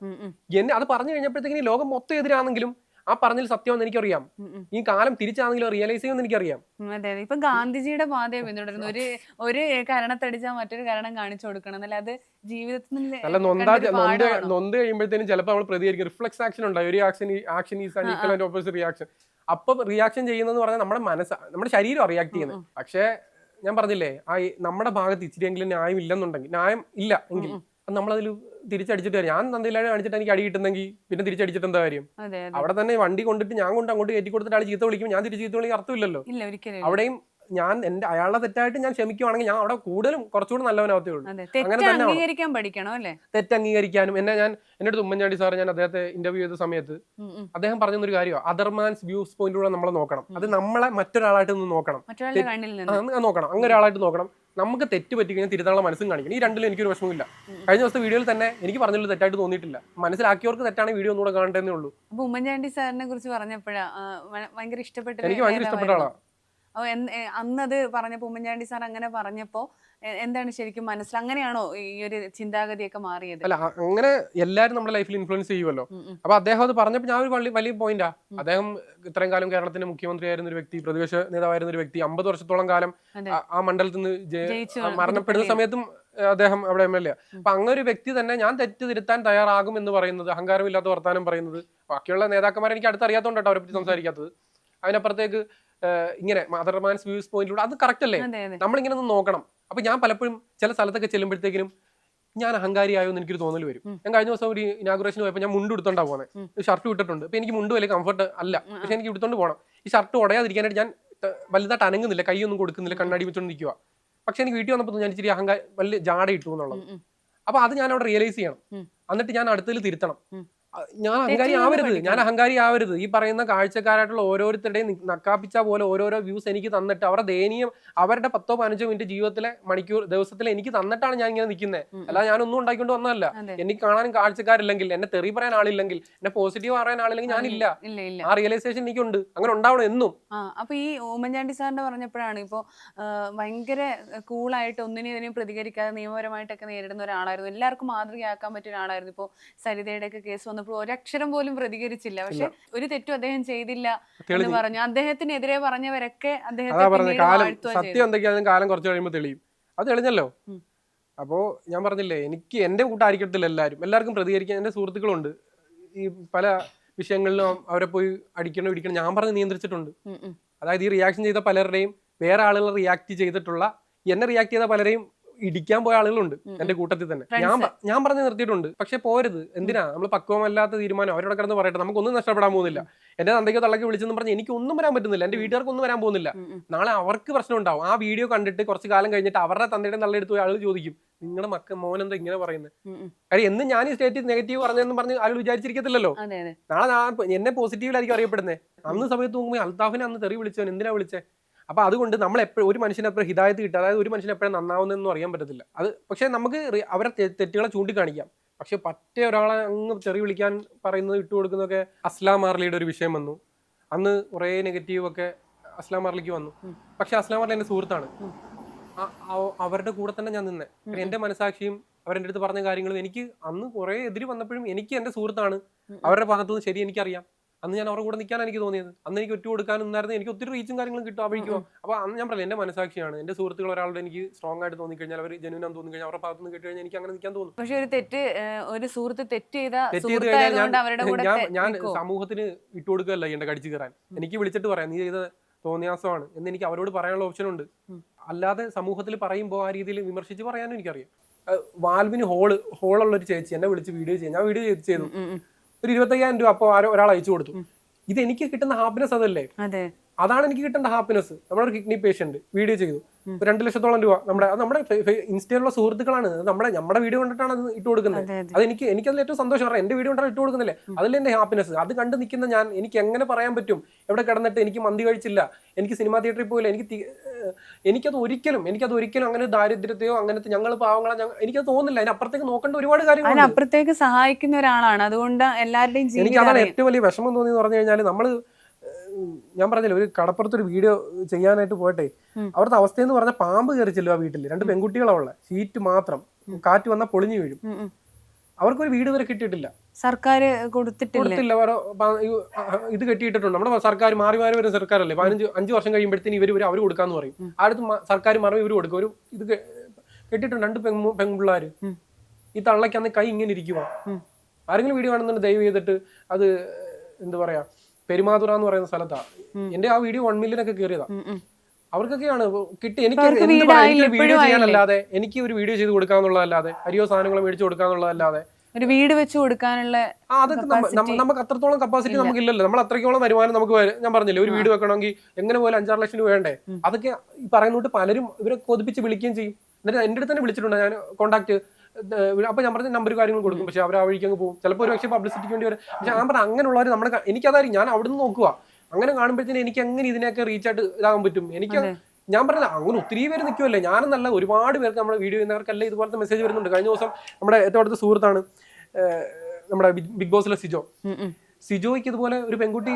എന്നെ അത് പറഞ്ഞു കഴിഞ്ഞപ്പോഴത്തേക്കും ലോകം മൊത്തം എതിരാണെങ്കിലും ആ പറഞ്ഞതിൽ സത്യമെന്ന് എനിക്കറിയാം. ഈ കാലം തിരിച്ചാണെങ്കിലും റിയലൈസ് ചെയ്യുമെന്ന് എനിക്കറിയാം. അതെ, ഇപ്പൊ ഗാന്ധിജിയുടെ പാതയെ പിന്തുടരുന്നു. ഒരു കാരണത്തടിച്ചാൽ മറ്റൊരു കാരണം കാണിച്ചു കൊടുക്കണം, അല്ലാതെ ജീവിതത്തിൽ നൊന്ത് കഴിയുമ്പോഴത്തേനും ചിലപ്പോൾ നമ്മൾ പ്രതികരിക്കും. റിഫ്ലെക്സ് ആക്ഷൻ ഉണ്ടായി, ഒരു action is an equal and opposite reaction. അപ്പൊ റിയാക്ഷൻ ചെയ്യുന്നതെന്ന് പറഞ്ഞാൽ നമ്മുടെ ശരീരം റിയാക്ട് ചെയ്യുന്നത്. പക്ഷേ ഞാൻ പറഞ്ഞില്ലേ, നമ്മുടെ ഭാഗത്ത് ഇച്ചിരിയെങ്കിലും ന്യായം ഇല്ലെന്നുണ്ടെങ്കിൽ, ന്യായം ഇല്ല എങ്കിൽ നമ്മളതിൽ തിരിച്ചടിച്ചിട്ട് ഞാൻ നന്ദിയിലാണ് കാണിച്ചിട്ട് എനിക്ക് അടി കിട്ടുന്നെങ്കിൽ പിന്നെ തിരിച്ചടിച്ചിട്ട് എന്താ കാര്യം? അവിടെ തന്നെ വണ്ടി കൊണ്ടിട്ട് ഞാൻ അങ്ങോട്ട് കയറ്റി കൊടുത്തിട്ട് ആൾ ചീത്ത വിളിക്കും, ഞാൻ തിരിച്ച് ചീത്ത വിളിക്കാൻ അർത്ഥമില്ലല്ലോ. അവിടെയും ഞാൻ അയാളുടെ തെറ്റായിട്ട് ഞാൻ ക്ഷമിക്കുവാണെങ്കിൽ ഞാൻ അവിടെ കുറച്ചുകൂടെ നല്ലവനാവത്തേ ഉള്ളൂ. അങ്ങനെ തന്നെ തെറ്റ് അംഗീകരിക്കാനും. എന്റെ അടുത്ത് ഉമ്മൻചാണ്ടി സാർ, ഞാൻ അദ്ദേഹത്തെ ഇന്റർവ്യൂ ചെയ്ത സമയത്ത് അദ്ദേഹം പറഞ്ഞൊരു കാര്യമാണ്, അതർമാൻസ് വ്യൂസ് പോയിന്റിലൂടെ നമ്മൾ നോക്കണം. അത് നമ്മളെ മറ്റൊരാളായിട്ട് നോക്കണം, അങ്ങനെ ഒരാളായിട്ട് നോക്കണം. നമുക്ക് തെറ്റ് പറ്റി കഴിഞ്ഞാൽ തിരുത്താനുള്ള മനസ്സും കാണിക്കണം. ഈ രണ്ടിലും എനിക്കൊരു വിഷമമില്ല. കഴിഞ്ഞ ദിവസത്തെ വീഡിയോയിൽ തന്നെ എനിക്ക് പറഞ്ഞുള്ളൂ തെറ്റായിട്ട് തോന്നിയിട്ടില്ല. മനസ്സിലാക്കിയവർക്ക് തെറ്റാണ് വീഡിയോ ഒന്നുകൂടെ കാണേണ്ടതേ ഉള്ളൂ. അപ്പൊ ഉമ്മൻചാണ്ടി സാറിനെ കുറിച്ച് പറഞ്ഞപ്പോഴാ ഭയങ്കര ഇഷ്ടപ്പെട്ട, എനിക്ക് ഭയങ്കര ഇഷ്ടപ്പെട്ട ആളാണ്. അന്നത് പറഞ്ഞപ്പോ ഉമ്മൻചാണ്ടി സാർ അങ്ങനെ പറഞ്ഞപ്പോ എന്താണ് ശരിക്കും മനസ്സിൽ, അങ്ങനെയാണോ ഈ ഒരു ചിന്താഗതിയൊക്കെ മാറിയത്? അല്ല, അങ്ങനെ എല്ലാരും നമ്മുടെ ലൈഫിൽ ഇൻഫ്ലുവൻസ് ചെയ്യുമല്ലോ. അപ്പൊ അദ്ദേഹം അത് പറഞ്ഞപ്പോൾ ഞാൻ ഒരു വലിയ പോയിന്റാ. അദ്ദേഹം ഇത്രയും കാലം കേരളത്തിന്റെ മുഖ്യമന്ത്രിയായിരുന്ന ഒരു വ്യക്തി, പ്രതിപക്ഷ നേതാവായിരുന്ന ഒരു വ്യക്തി, 50 വർഷത്തോളം കാലം ആ മണ്ഡലത്തിൽ നിന്ന് മരണപ്പെടുന്ന സമയത്തും അദ്ദേഹം അവിടെ MLA. അപ്പൊ അങ്ങനെ ഒരു വ്യക്തി തന്നെ ഞാൻ തെറ്റ് തിരുത്താൻ തയ്യാറാകും എന്ന് പറയുന്നത്, അഹങ്കാരമില്ലാത്ത വർത്താനം പറയുന്നത്, ബാക്കിയുള്ള നേതാക്കന്മാരെ എനിക്ക് അടുത്തറിയാത്തോണ്ടോ അവരെ പറ്റി സംസാരിക്കാത്തത്. അതിനപ്പുറത്തേക്ക് ഇങ്ങനെ അതർമാൻസ് വ്യൂസ് പോയിന്റിലൂടെ അത് കറക്റ്റ് അല്ലേ? നമ്മളിങ്ങനെ ഒന്ന് നോക്കണം. അപ്പൊ ഞാൻ പലപ്പോഴും ചില സ്ഥലത്തൊക്കെ ചെല്ലുമ്പോഴത്തേക്കിനും ഞാൻ അഹങ്കാരിയായോ എന്ന് എനിക്കൊരു തോന്നൽ വരും. ഞാൻ കഴിഞ്ഞ ദിവസം ഒരു ഇനാഗുറേഷൻ പോയപ്പോൾ ഞാൻ മുണ്ട് എടുത്തോണ്ടാ പോകുന്നത്, ഷർട്ട് ഇട്ടിട്ടുണ്ട്. അപ്പൊ എനിക്ക് മുണ്ട് വലിയ കംഫർട്ട് അല്ല, പക്ഷെ എനിക്ക് എടുത്തോണ്ട് പോകണം. ഈ ഷർട്ട് ഉടയാതിരിക്കാനായിട്ട് ഞാൻ വലുതായിട്ട് അനങ്ങുന്നില്ല, കൈയൊന്നും കൊടുക്കുന്നില്ല, കണ്ണാടി വെച്ചോണ്ട് നിൽക്കുക. പക്ഷെ എനിക്ക് വീട്ടിൽ വന്നപ്പോൾ ഞാൻ ഇച്ചിരി വലിയ ജാട ഇട്ടു എന്നുള്ളത്. അപ്പൊ അത് ഞാൻ അവിടെ റിയലൈസ് ചെയ്യണം. എന്നിട്ട് ഞാൻ അടുത്തതിൽ തിരുത്തണം. ഞാൻ അഹങ്കാരി ആവരുത്. ഈ പറയുന്ന കാഴ്ചക്കാരായിട്ടുള്ള ഓരോരുത്തരുടെയും നക്കാപ്പിച്ച പോലെ ഓരോരോ വ്യൂസ് എനിക്ക് തന്നിട്ട് അവരുടെ ദയനീയം, അവരുടെ 10-15 മിനിറ്റ് ജീവിതത്തിലെ ദിവസത്തിലെ എനിക്ക് തന്നിട്ടാണ് ഞാൻ ഇങ്ങനെ നിൽക്കുന്നത്. അല്ലാതെ ഞാനൊന്നും ഉണ്ടാക്കിക്കൊണ്ട് വന്നതല്ല. എനിക്ക് കാണാനും കാഴ്ചക്കാരില്ലെങ്കിൽ, എന്നെ തെറി പറയാൻ ആളില്ലെങ്കിൽ, എന്നെ പോസിറ്റീവ് പറയാൻ ആളില്ലെങ്കിൽ ഞാനില്ല. ആ റിയലൈസേഷൻ എനിക്കുണ്ട്. അങ്ങനെ ഉണ്ടാവണം എന്നും. അപ്പൊ ഈ ഉമ്മൻചാണ്ടി സാറിന്റെ പറഞ്ഞപ്പോഴാണ്, ഇപ്പൊ ഭയങ്കര കൂളായിട്ട് ഒന്നിനെയും പ്രതികരിക്കാതെ നിയമപരമായിട്ടൊക്കെ നേരിടുന്ന ഒരാളായിരുന്നു, എല്ലാവർക്കും മാതൃകയാക്കാൻ പറ്റിയ ഒരാളായിരുന്നു. ഇപ്പൊ സരിതയുടെ ഒക്കെ കേസ് വന്നപ്പോൾ ഒരക്ഷരം പോലും പ്രതികരിച്ചില്ല. പക്ഷെ ഒരു തെറ്റും അദ്ദേഹം ചെയ്തില്ല എന്ന് പറഞ്ഞു. അദ്ദേഹത്തിനെതിരെ പറഞ്ഞവരൊക്കെ സത്യം എന്തൊക്കെയാണെങ്കിലും കാലം കുറച്ച് കഴിയുമ്പോൾ തെളിയും. അത് തെളിഞ്ഞല്ലോ. അപ്പോ ഞാൻ പറഞ്ഞില്ലേ, എനിക്ക് എന്റെ കൂട്ടായിരിക്കത്തില്ല എല്ലാവർക്കും പ്രതികരിക്കാൻ. എന്റെ സുഹൃത്തുക്കളുണ്ട്, ഈ പല വിഷയങ്ങളിലും അവരെ പോയി അടിക്കണം ഇടിക്കണം ഞാൻ പറഞ്ഞ് നിയന്ത്രിച്ചിട്ടുണ്ട്. അതായത് ഈ റിയാക്ഷൻ ചെയ്ത പലരുടെയും വേറെ ആളുകൾ റിയാക്ട് ചെയ്തിട്ടുള്ള, എന്നെ റിയാക്ട് ചെയ്ത പലരെയും ഇടിക്കാൻ പോയ ആളുകളുണ്ട് എന്റെ കൂട്ടത്തിൽ തന്നെ. ഞാൻ പറഞ്ഞു നിർത്തിയിട്ടുണ്ട്. പക്ഷെ പോരുത്. എന്തിനാ നമ്മൾ പക്വമല്ലാത്ത തീരുമാനം അവരോട് കിടന്ന് പറയട്ടെ, നമുക്കൊന്നും നഷ്ടപ്പെടാൻ പോകുന്നില്ല. എന്റെ തന്തയ്ക്കോ തള്ളയ്ക്കോ വിളിച്ചെന്ന് പറഞ്ഞ് എനിക്കൊന്നും വരാൻ പറ്റുന്നില്ല, എന്റെ വീട്ടുകാർക്ക് ഒന്നും വരാൻ പോകുന്നില്ല. നാളെ അവർക്ക് പ്രശ്നം ഉണ്ടാവും. ആ വീഡിയോ കണ്ടിട്ട് കുറച്ച് കാലം കഴിഞ്ഞിട്ട് അവരുടെ തന്തയുടെ തള്ളയെടുത്ത് പോയി ആളുകൾ ചോദിക്കും, നിങ്ങളുടെ മോനെന്താ ഇങ്ങനെ പറയുന്നത്? കാര്യം എന്ന് ഞാൻ ഈ സ്റ്റേറ്റ് നെഗറ്റീവ് പറഞ്ഞതെന്ന് പറഞ്ഞ് ആളുകൾ വിചാരിച്ചിരിക്കത്തില്ലല്ലോ. നാളെ എന്നെ പോസിറ്റീവിലായിരിക്കും അറിയപ്പെടുന്നത്. അന്ന് സമയത്ത് നോക്കുമ്പോൾ അൽത്താഫിനെ അന്ന് തെറി വിളിച്ചവൻ എന്തിനാ വിളിച്ചേ? അപ്പൊ അതുകൊണ്ട് നമ്മൾ എപ്പോഴും ഒരു മനുഷ്യന് എപ്പോഴും ഹിദായത്ത് കിട്ടുക, അതായത് ഒരു മനുഷ്യൻ എപ്പോഴും നന്നാവുന്നതെന്നും അറിയാൻ പറ്റത്തില്ല. അത് പക്ഷെ നമുക്ക് അവരെ തെറ്റുകളെ ചൂണ്ടിക്കാണിക്കാം. പക്ഷെ പറ്റേ ഒരാളെ അങ്ങ് തെറി വിളിക്കാൻ പറയുന്നത് ഇട്ടുകൊടുക്കുന്നതൊക്കെ. അസ്ലാം മാർലിയുടെ ഒരു വിഷയം വന്നു, അന്ന് കുറേ നെഗറ്റീവ് ഒക്കെ അസ്ലാം മാർലിക്ക് വന്നു. പക്ഷെ അസ്ലാം മാർലി എന്റെ സുഹൃത്താണ്. അവരുടെ കൂടെ തന്നെ ഞാൻ നിന്നെ. എന്റെ മനസാക്ഷിയും അവരുടെ അടുത്ത് പറഞ്ഞ കാര്യങ്ങളും എനിക്ക് അന്ന് കുറെ എതിര് വന്നപ്പോഴും എനിക്ക് എന്റെ സുഹൃത്താണ്, അവരുടെ ഭാഗത്തുനിന്ന് ശരി എനിക്കറിയാം. അന്ന് ഞാൻ അവരുടെ കൂടെ നിൽക്കാൻ എനിക്ക് തോന്നിയത്. അന്ന് എനിക്ക് ഒറ്റ കൊടുക്കാനുണ്ടായിരുന്നു, എനിക്ക് ഒത്തിരി റീച്ചും കാര്യങ്ങളും കിട്ടും ആവശ്യമോ. അപ്പോൾ അന്ന് ഞാൻ പറഞ്ഞില്ല, എന്റെ മനസാക്ഷിയാണ്. എന്റെ സുഹൃത്തുക്കൾ ഒരാളുടെ എനിക്ക് സ്ട്രോങ് ആയിട്ട് തോന്നിക്കഴിഞ്ഞാൽ, അവർ ജെന്യൂൻ ആണെന്ന് തോന്നിക്കഴിഞ്ഞാൽ, അവരുടെ ഭാഗത്ത് നിന്ന് കേട്ട് കഴിഞ്ഞാൽ എനിക്ക് അങ്ങനെ നിൽക്കാൻ തോന്നും. പക്ഷെ ഒരു സുഹൃത്ത് തെറ്റ് ചെയ്ത ഞാൻ സമൂഹത്തിന് ഇട്ടുകൊടുക്കുകയല്ല എന്റെ കടിച്ചു കയറാൻ. എനിക്ക് വിളിച്ചിട്ട് പറയാം, നീ ചെയ്ത തോന്നിയാസമാണ് എന്ന് എനിക്ക് അവരോട് പറയാനുള്ള ഓപ്ഷൻ ഉണ്ട്. അല്ലാതെ സമൂഹത്തിൽ പറയുമ്പോൾ ആ രീതിയിൽ വിമർശിച്ച് പറയാനും എനിക്കറിയാം. വാൽവിന് ഹോളുള്ള ഒരു ചേച്ചി എന്നെ വിളിച്ച് വീഡിയോ ചെയ്യും. ഞാൻ വീഡിയോ ചെയ്തു, ഒരു 25,000 രൂപ അപ്പോൾ ഒരാൾ അയച്ചു കൊടുത്തു. ഇത് എനിക്ക് കിട്ടുന്ന ഹാപ്പിനെസ് അതല്ലേ? അതാണ് എനിക്ക് കിട്ടേണ്ട ഹാപ്പിനെസ്. നമ്മളൊരു കിഡ്നി പേഷ്യന്റ് വീഡിയോ ചെയ്തു, 2 ലക്ഷത്തോളം രൂപ. നമ്മുടെ ഇൻസ്റ്റയിലുള്ള സുഹൃത്തുക്കളാണ് നമ്മുടെ വീഡിയോ കണ്ടിട്ടാണ് അത് ഇട്ട് കൊടുക്കുന്നത്. അത് എനിക്കതിൽ ഏറ്റവും സന്തോഷം. കാരണം എന്റെ വീഡിയോ കണ്ടാൽ ഇട്ട് കൊടുക്കുന്നില്ലേ, അതിൽ എന്റെ ഹാപ്പിനെസ്. അത് കണ്ട് നിൽക്കുന്ന ഞാൻ, എനിക്ക് എങ്ങനെ പറയാൻ പറ്റും എവിടെ കിടന്നിട്ട് എനിക്ക് മന്തി കഴിച്ചില്ല, എനിക്ക് സിനിമാ തിയേറ്ററിൽ പോയില്ല, എനിക്കത് ഒരിക്കലും അങ്ങനെ ദാരിദ്ര്യത്തെയോ അങ്ങനത്തെ ഞങ്ങൾ പാവങ്ങളെ എനിക്കത് തോന്നുന്നില്ല. അതിനപ്പുറത്തേക്ക് നോക്കേണ്ട ഒരുപാട് കാര്യങ്ങൾ, അപ്പുറത്തേക്ക് സഹായിക്കുന്ന ഒരാളാണ്. അതുകൊണ്ട് എല്ലാവരുടെയും എനിക്ക് അതാണ് ഏറ്റവും വലിയ വിഷമം തോന്നിയെന്ന് പറഞ്ഞു കഴിഞ്ഞാൽ, ഞാൻ പറഞ്ഞില്ല, ഒരു കടപ്പുറത്തൊരു വീഡിയോ ചെയ്യാനായിട്ട് പോട്ടെ, അവിടുത്തെ അവസ്ഥയെന്ന് പറഞ്ഞാൽ പാമ്പ് കയറി ചെല്ലും ആ വീട്ടിൽ. 2 പെൺകുട്ടികളാണുള്ള, ഷീറ്റ് മാത്രം, കാറ്റ് വന്നാൽ പൊളിഞ്ഞു വീഴും. അവർക്കൊരു വീട് വരെ കിട്ടിയിട്ടില്ല, സർക്കാർ കൊടുത്തിട്ടില്ല. ഇത് കെട്ടിയിട്ടുണ്ട്. നമ്മുടെ സർക്കാർ മാറി വരുന്ന സർക്കാരല്ലേ, 5 വർഷം കഴിയുമ്പോഴത്തേന് അവർ കൊടുക്കാന്ന് പറയും. അടുത്ത് സർക്കാർ മാറി ഇവർ കൊടുക്കും. ഒരു ഇത് കെട്ടിയിട്ടുണ്ട്, 2 പെൺപിള്ളേര്. ഈ തള്ളയ്ക്ക് കൈ ഇങ്ങനെ ഇരിക്കുവാ. ആരെങ്കിലും വീഡിയോ കാണുന്നുണ്ട് ദയവ് ചെയ്തിട്ട്, അത് എന്താ പറയാ, പെരുമാതുറ എന്ന് പറയുന്ന സ്ഥലത്താ. എന്റെ ആ വീഡിയോ 1 മില്യൺ ഒക്കെ കയറിയതാ. അവർക്കൊക്കെയാണ് കിട്ടി. എനിക്ക് വീഡിയോ ചെയ്യാനല്ലാതെ, എനിക്ക് ഒരു വീഡിയോ ചെയ്ത് കൊടുക്കാന്നുള്ളതല്ലാതെ, അരിയോ സാധനങ്ങളോ മേടിച്ചു കൊടുക്കാന്നുള്ളതല്ലാതെ, ഒരു വീട് വെച്ച് കൊടുക്കാനുള്ള അതൊക്കെ നമുക്ക് അത്രത്തോളം കപ്പാസിറ്റി നമുക്ക് ഇല്ലല്ലോ. നമ്മൾ അത്രയ്ക്കോളം വരുമാനം നമുക്ക്, ഞാൻ പറഞ്ഞില്ലേ, ഒരു വീട് വെക്കണമെങ്കിൽ എങ്ങനെ പോലെ 5-6 ലക്ഷം രൂപ വേണ്ടേ. അതൊക്കെ ഈ പറയുന്നോട്ട് പലരും ഇവരെ കൊതിപ്പിച്ച് വിളിക്കുകയും ചെയ്യും. എന്നിട്ട് എന്റെ അടുത്ത് തന്നെ വിളിച്ചിട്ടുണ്ട്, ഞാൻ കോൺടാക്ട്. അപ്പൊ ഞാൻ പറഞ്ഞ നമ്പർ കാര്യങ്ങൾ കൊടുക്കും, പക്ഷെ അവർ ആ വഴിക്ക് അങ്ങ് പോകും. ചിലപ്പോൾ ഒരു പക്ഷേ പബ്ലിസിറ്റിക്ക് വേണ്ടി വരും. പക്ഷെ ഞാൻ പറഞ്ഞ അങ്ങനെയുള്ളവർ എനിക്കതായിരിക്കും, ഞാൻ അവിടുന്ന് നോക്കുക. അങ്ങനെ കാണുമ്പോഴത്തേന് എനിക്ക് എങ്ങനെ ഇതിനെയൊക്കെ റീച്ചായിട്ട് ഇതാകാൻ പറ്റും? എനിക്ക് ഞാൻ പറഞ്ഞ അങ്ങനെ ഒത്തിരി പേര് നിൽക്കുമല്ലേ, ഞാനെന്നല്ല, ഒരുപാട് പേർക്ക് നമ്മുടെ വീഡിയോ ചെയ്യുന്നവർക്കെല്ലാം ഇതുപോലത്തെ മെസ്സേജ് വരുന്നുണ്ട്. കഴിഞ്ഞ ദിവസം നമ്മുടെ ഏറ്റവും അടുത്ത സുഹൃത്താണ് നമ്മുടെ ബിഗ് ബോസിലെ സിജോയ്ക്ക് ഇതുപോലെ ഒരു പെൺകുട്ടി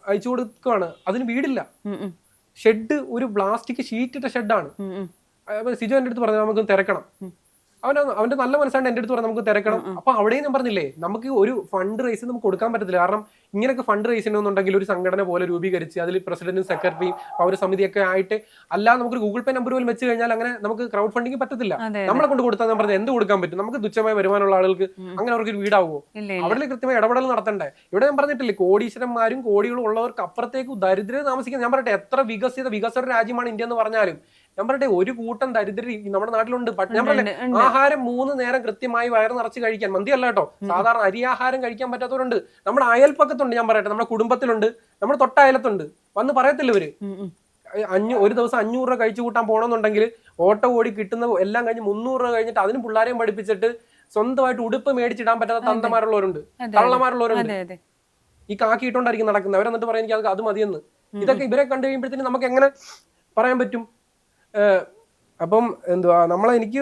അയച്ചു കൊടുക്കുകയാണ്. അതിന് വീടില്ല, ഷെഡ്, ഒരു പ്ലാസ്റ്റിക് ഷീറ്റ് ഇട്ട ഷെഡാണ്. സിജോ എൻ്റെ അടുത്ത് പറഞ്ഞു നമുക്ക് തിരക്കണം. അവന്റെ നല്ല മനസ്സാണ് എൻ്റെ അടുത്ത് പറഞ്ഞാൽ നമുക്ക് തിരക്കണം. അപ്പൊ അവിടെയും ഞാൻ പറഞ്ഞില്ലേ, നമുക്ക് ഒരു ഫണ്ട് റേസ് നമുക്ക് കൊടുക്കാൻ പറ്റത്തില്ല. കാരണം ഇങ്ങനെയൊക്കെ ഫണ്ട് റേസ് ചെയ്യണമെന്നുണ്ടെങ്കിൽ ഒരു സംഘടന പോലെ രൂപീകരിച്ച് അതിൽ പ്രസിഡന്റും സെക്രട്ടറിയും പൗരസമിതിയൊക്കെ ആയിട്ട്, അല്ലാതെ നമുക്ക് ഗൂഗിൾ പേ നമ്പർ പോലും വെച്ച് കഴിഞ്ഞാൽ അങ്ങനെ നമുക്ക് ക്രൗഡ് ഫണ്ടിങ് പറ്റത്തില്ല. നമ്മളെ കൊണ്ട് കൊടുത്താൽ ഞാൻ പറഞ്ഞത് എന്ത് കൊടുക്കാൻ പറ്റും? നമുക്ക് തുച്ഛമായ വരുമാനമുള്ള ആളുകൾക്ക് അങ്ങനെ അവർക്ക് ഒരു വീടാവുമോ? അവിടെ കൃത്യമായി ഇടപെടൽ നടത്തണ്ടേ? ഇവിടെ ഞാൻ പറഞ്ഞിട്ടില്ലേ, കോടീശ്വരന്മാരും കോടികളും ഉള്ളവർക്ക് അപ്പുറത്തേക്ക് ദരിദ്രത താമസിക്കാൻ. ഞാൻ പറയട്ടെ, എത്ര വികസിത രാജ്യമാണ് ഇന്ത്യ എന്ന് പറഞ്ഞാലും, ഞാൻ പറയട്ടെ, ഒരു കൂട്ടം ദരിദ്രർ നമ്മുടെ നാട്ടിലുണ്ട്. ഞാൻ പറഞ്ഞില്ലേ, ആഹാരം 3 നേരം കൃത്യമായി വയറ് നിറച്ച് കഴിക്കാൻ, മന്തി അല്ല കേട്ടോ, സാധാരണ അരിയാഹാരം കഴിക്കാൻ പറ്റാത്തവരുണ്ട്. നമ്മുടെ അയൽപ്പക്കത്തുണ്ട്. ഞാൻ പറയട്ടെ, നമ്മുടെ കുടുംബത്തിലുണ്ട്, നമ്മുടെ തൊട്ടയലത്തുണ്ട്. വന്ന് പറയത്തില്ല ഇവര്. ഒരു ദിവസം 500 രൂപ കഴിച്ചു കൂട്ടാൻ പോകണമെന്നുണ്ടെങ്കിൽ ഓട്ടോ ഓടി കിട്ടുന്ന എല്ലാം കഴിഞ്ഞ് 300 രൂപ കഴിഞ്ഞിട്ട് അതിന് പിള്ളേരെയും പഠിപ്പിച്ചിട്ട് സ്വന്തമായിട്ട് ഉടുപ്പ് മേടിച്ചിടാൻ പറ്റാത്ത തന്തമാരുള്ളവരുണ്ട്, തള്ളമാരുള്ളവരുണ്ട്. ഈ കാക്കി ഇട്ടോണ്ടായിരിക്കും നടക്കുന്നത്. അവരെന്നിട്ട് പറയാൻ എനിക്ക് അത് മതിയെന്ന്. ഇതൊക്കെ ഇവരെ കണ്ടു കഴിയുമ്പോഴത്തേന് നമുക്ക് എങ്ങനെ പറയാൻ പറ്റും? അപ്പം എന്തുവാ എനിക്ക്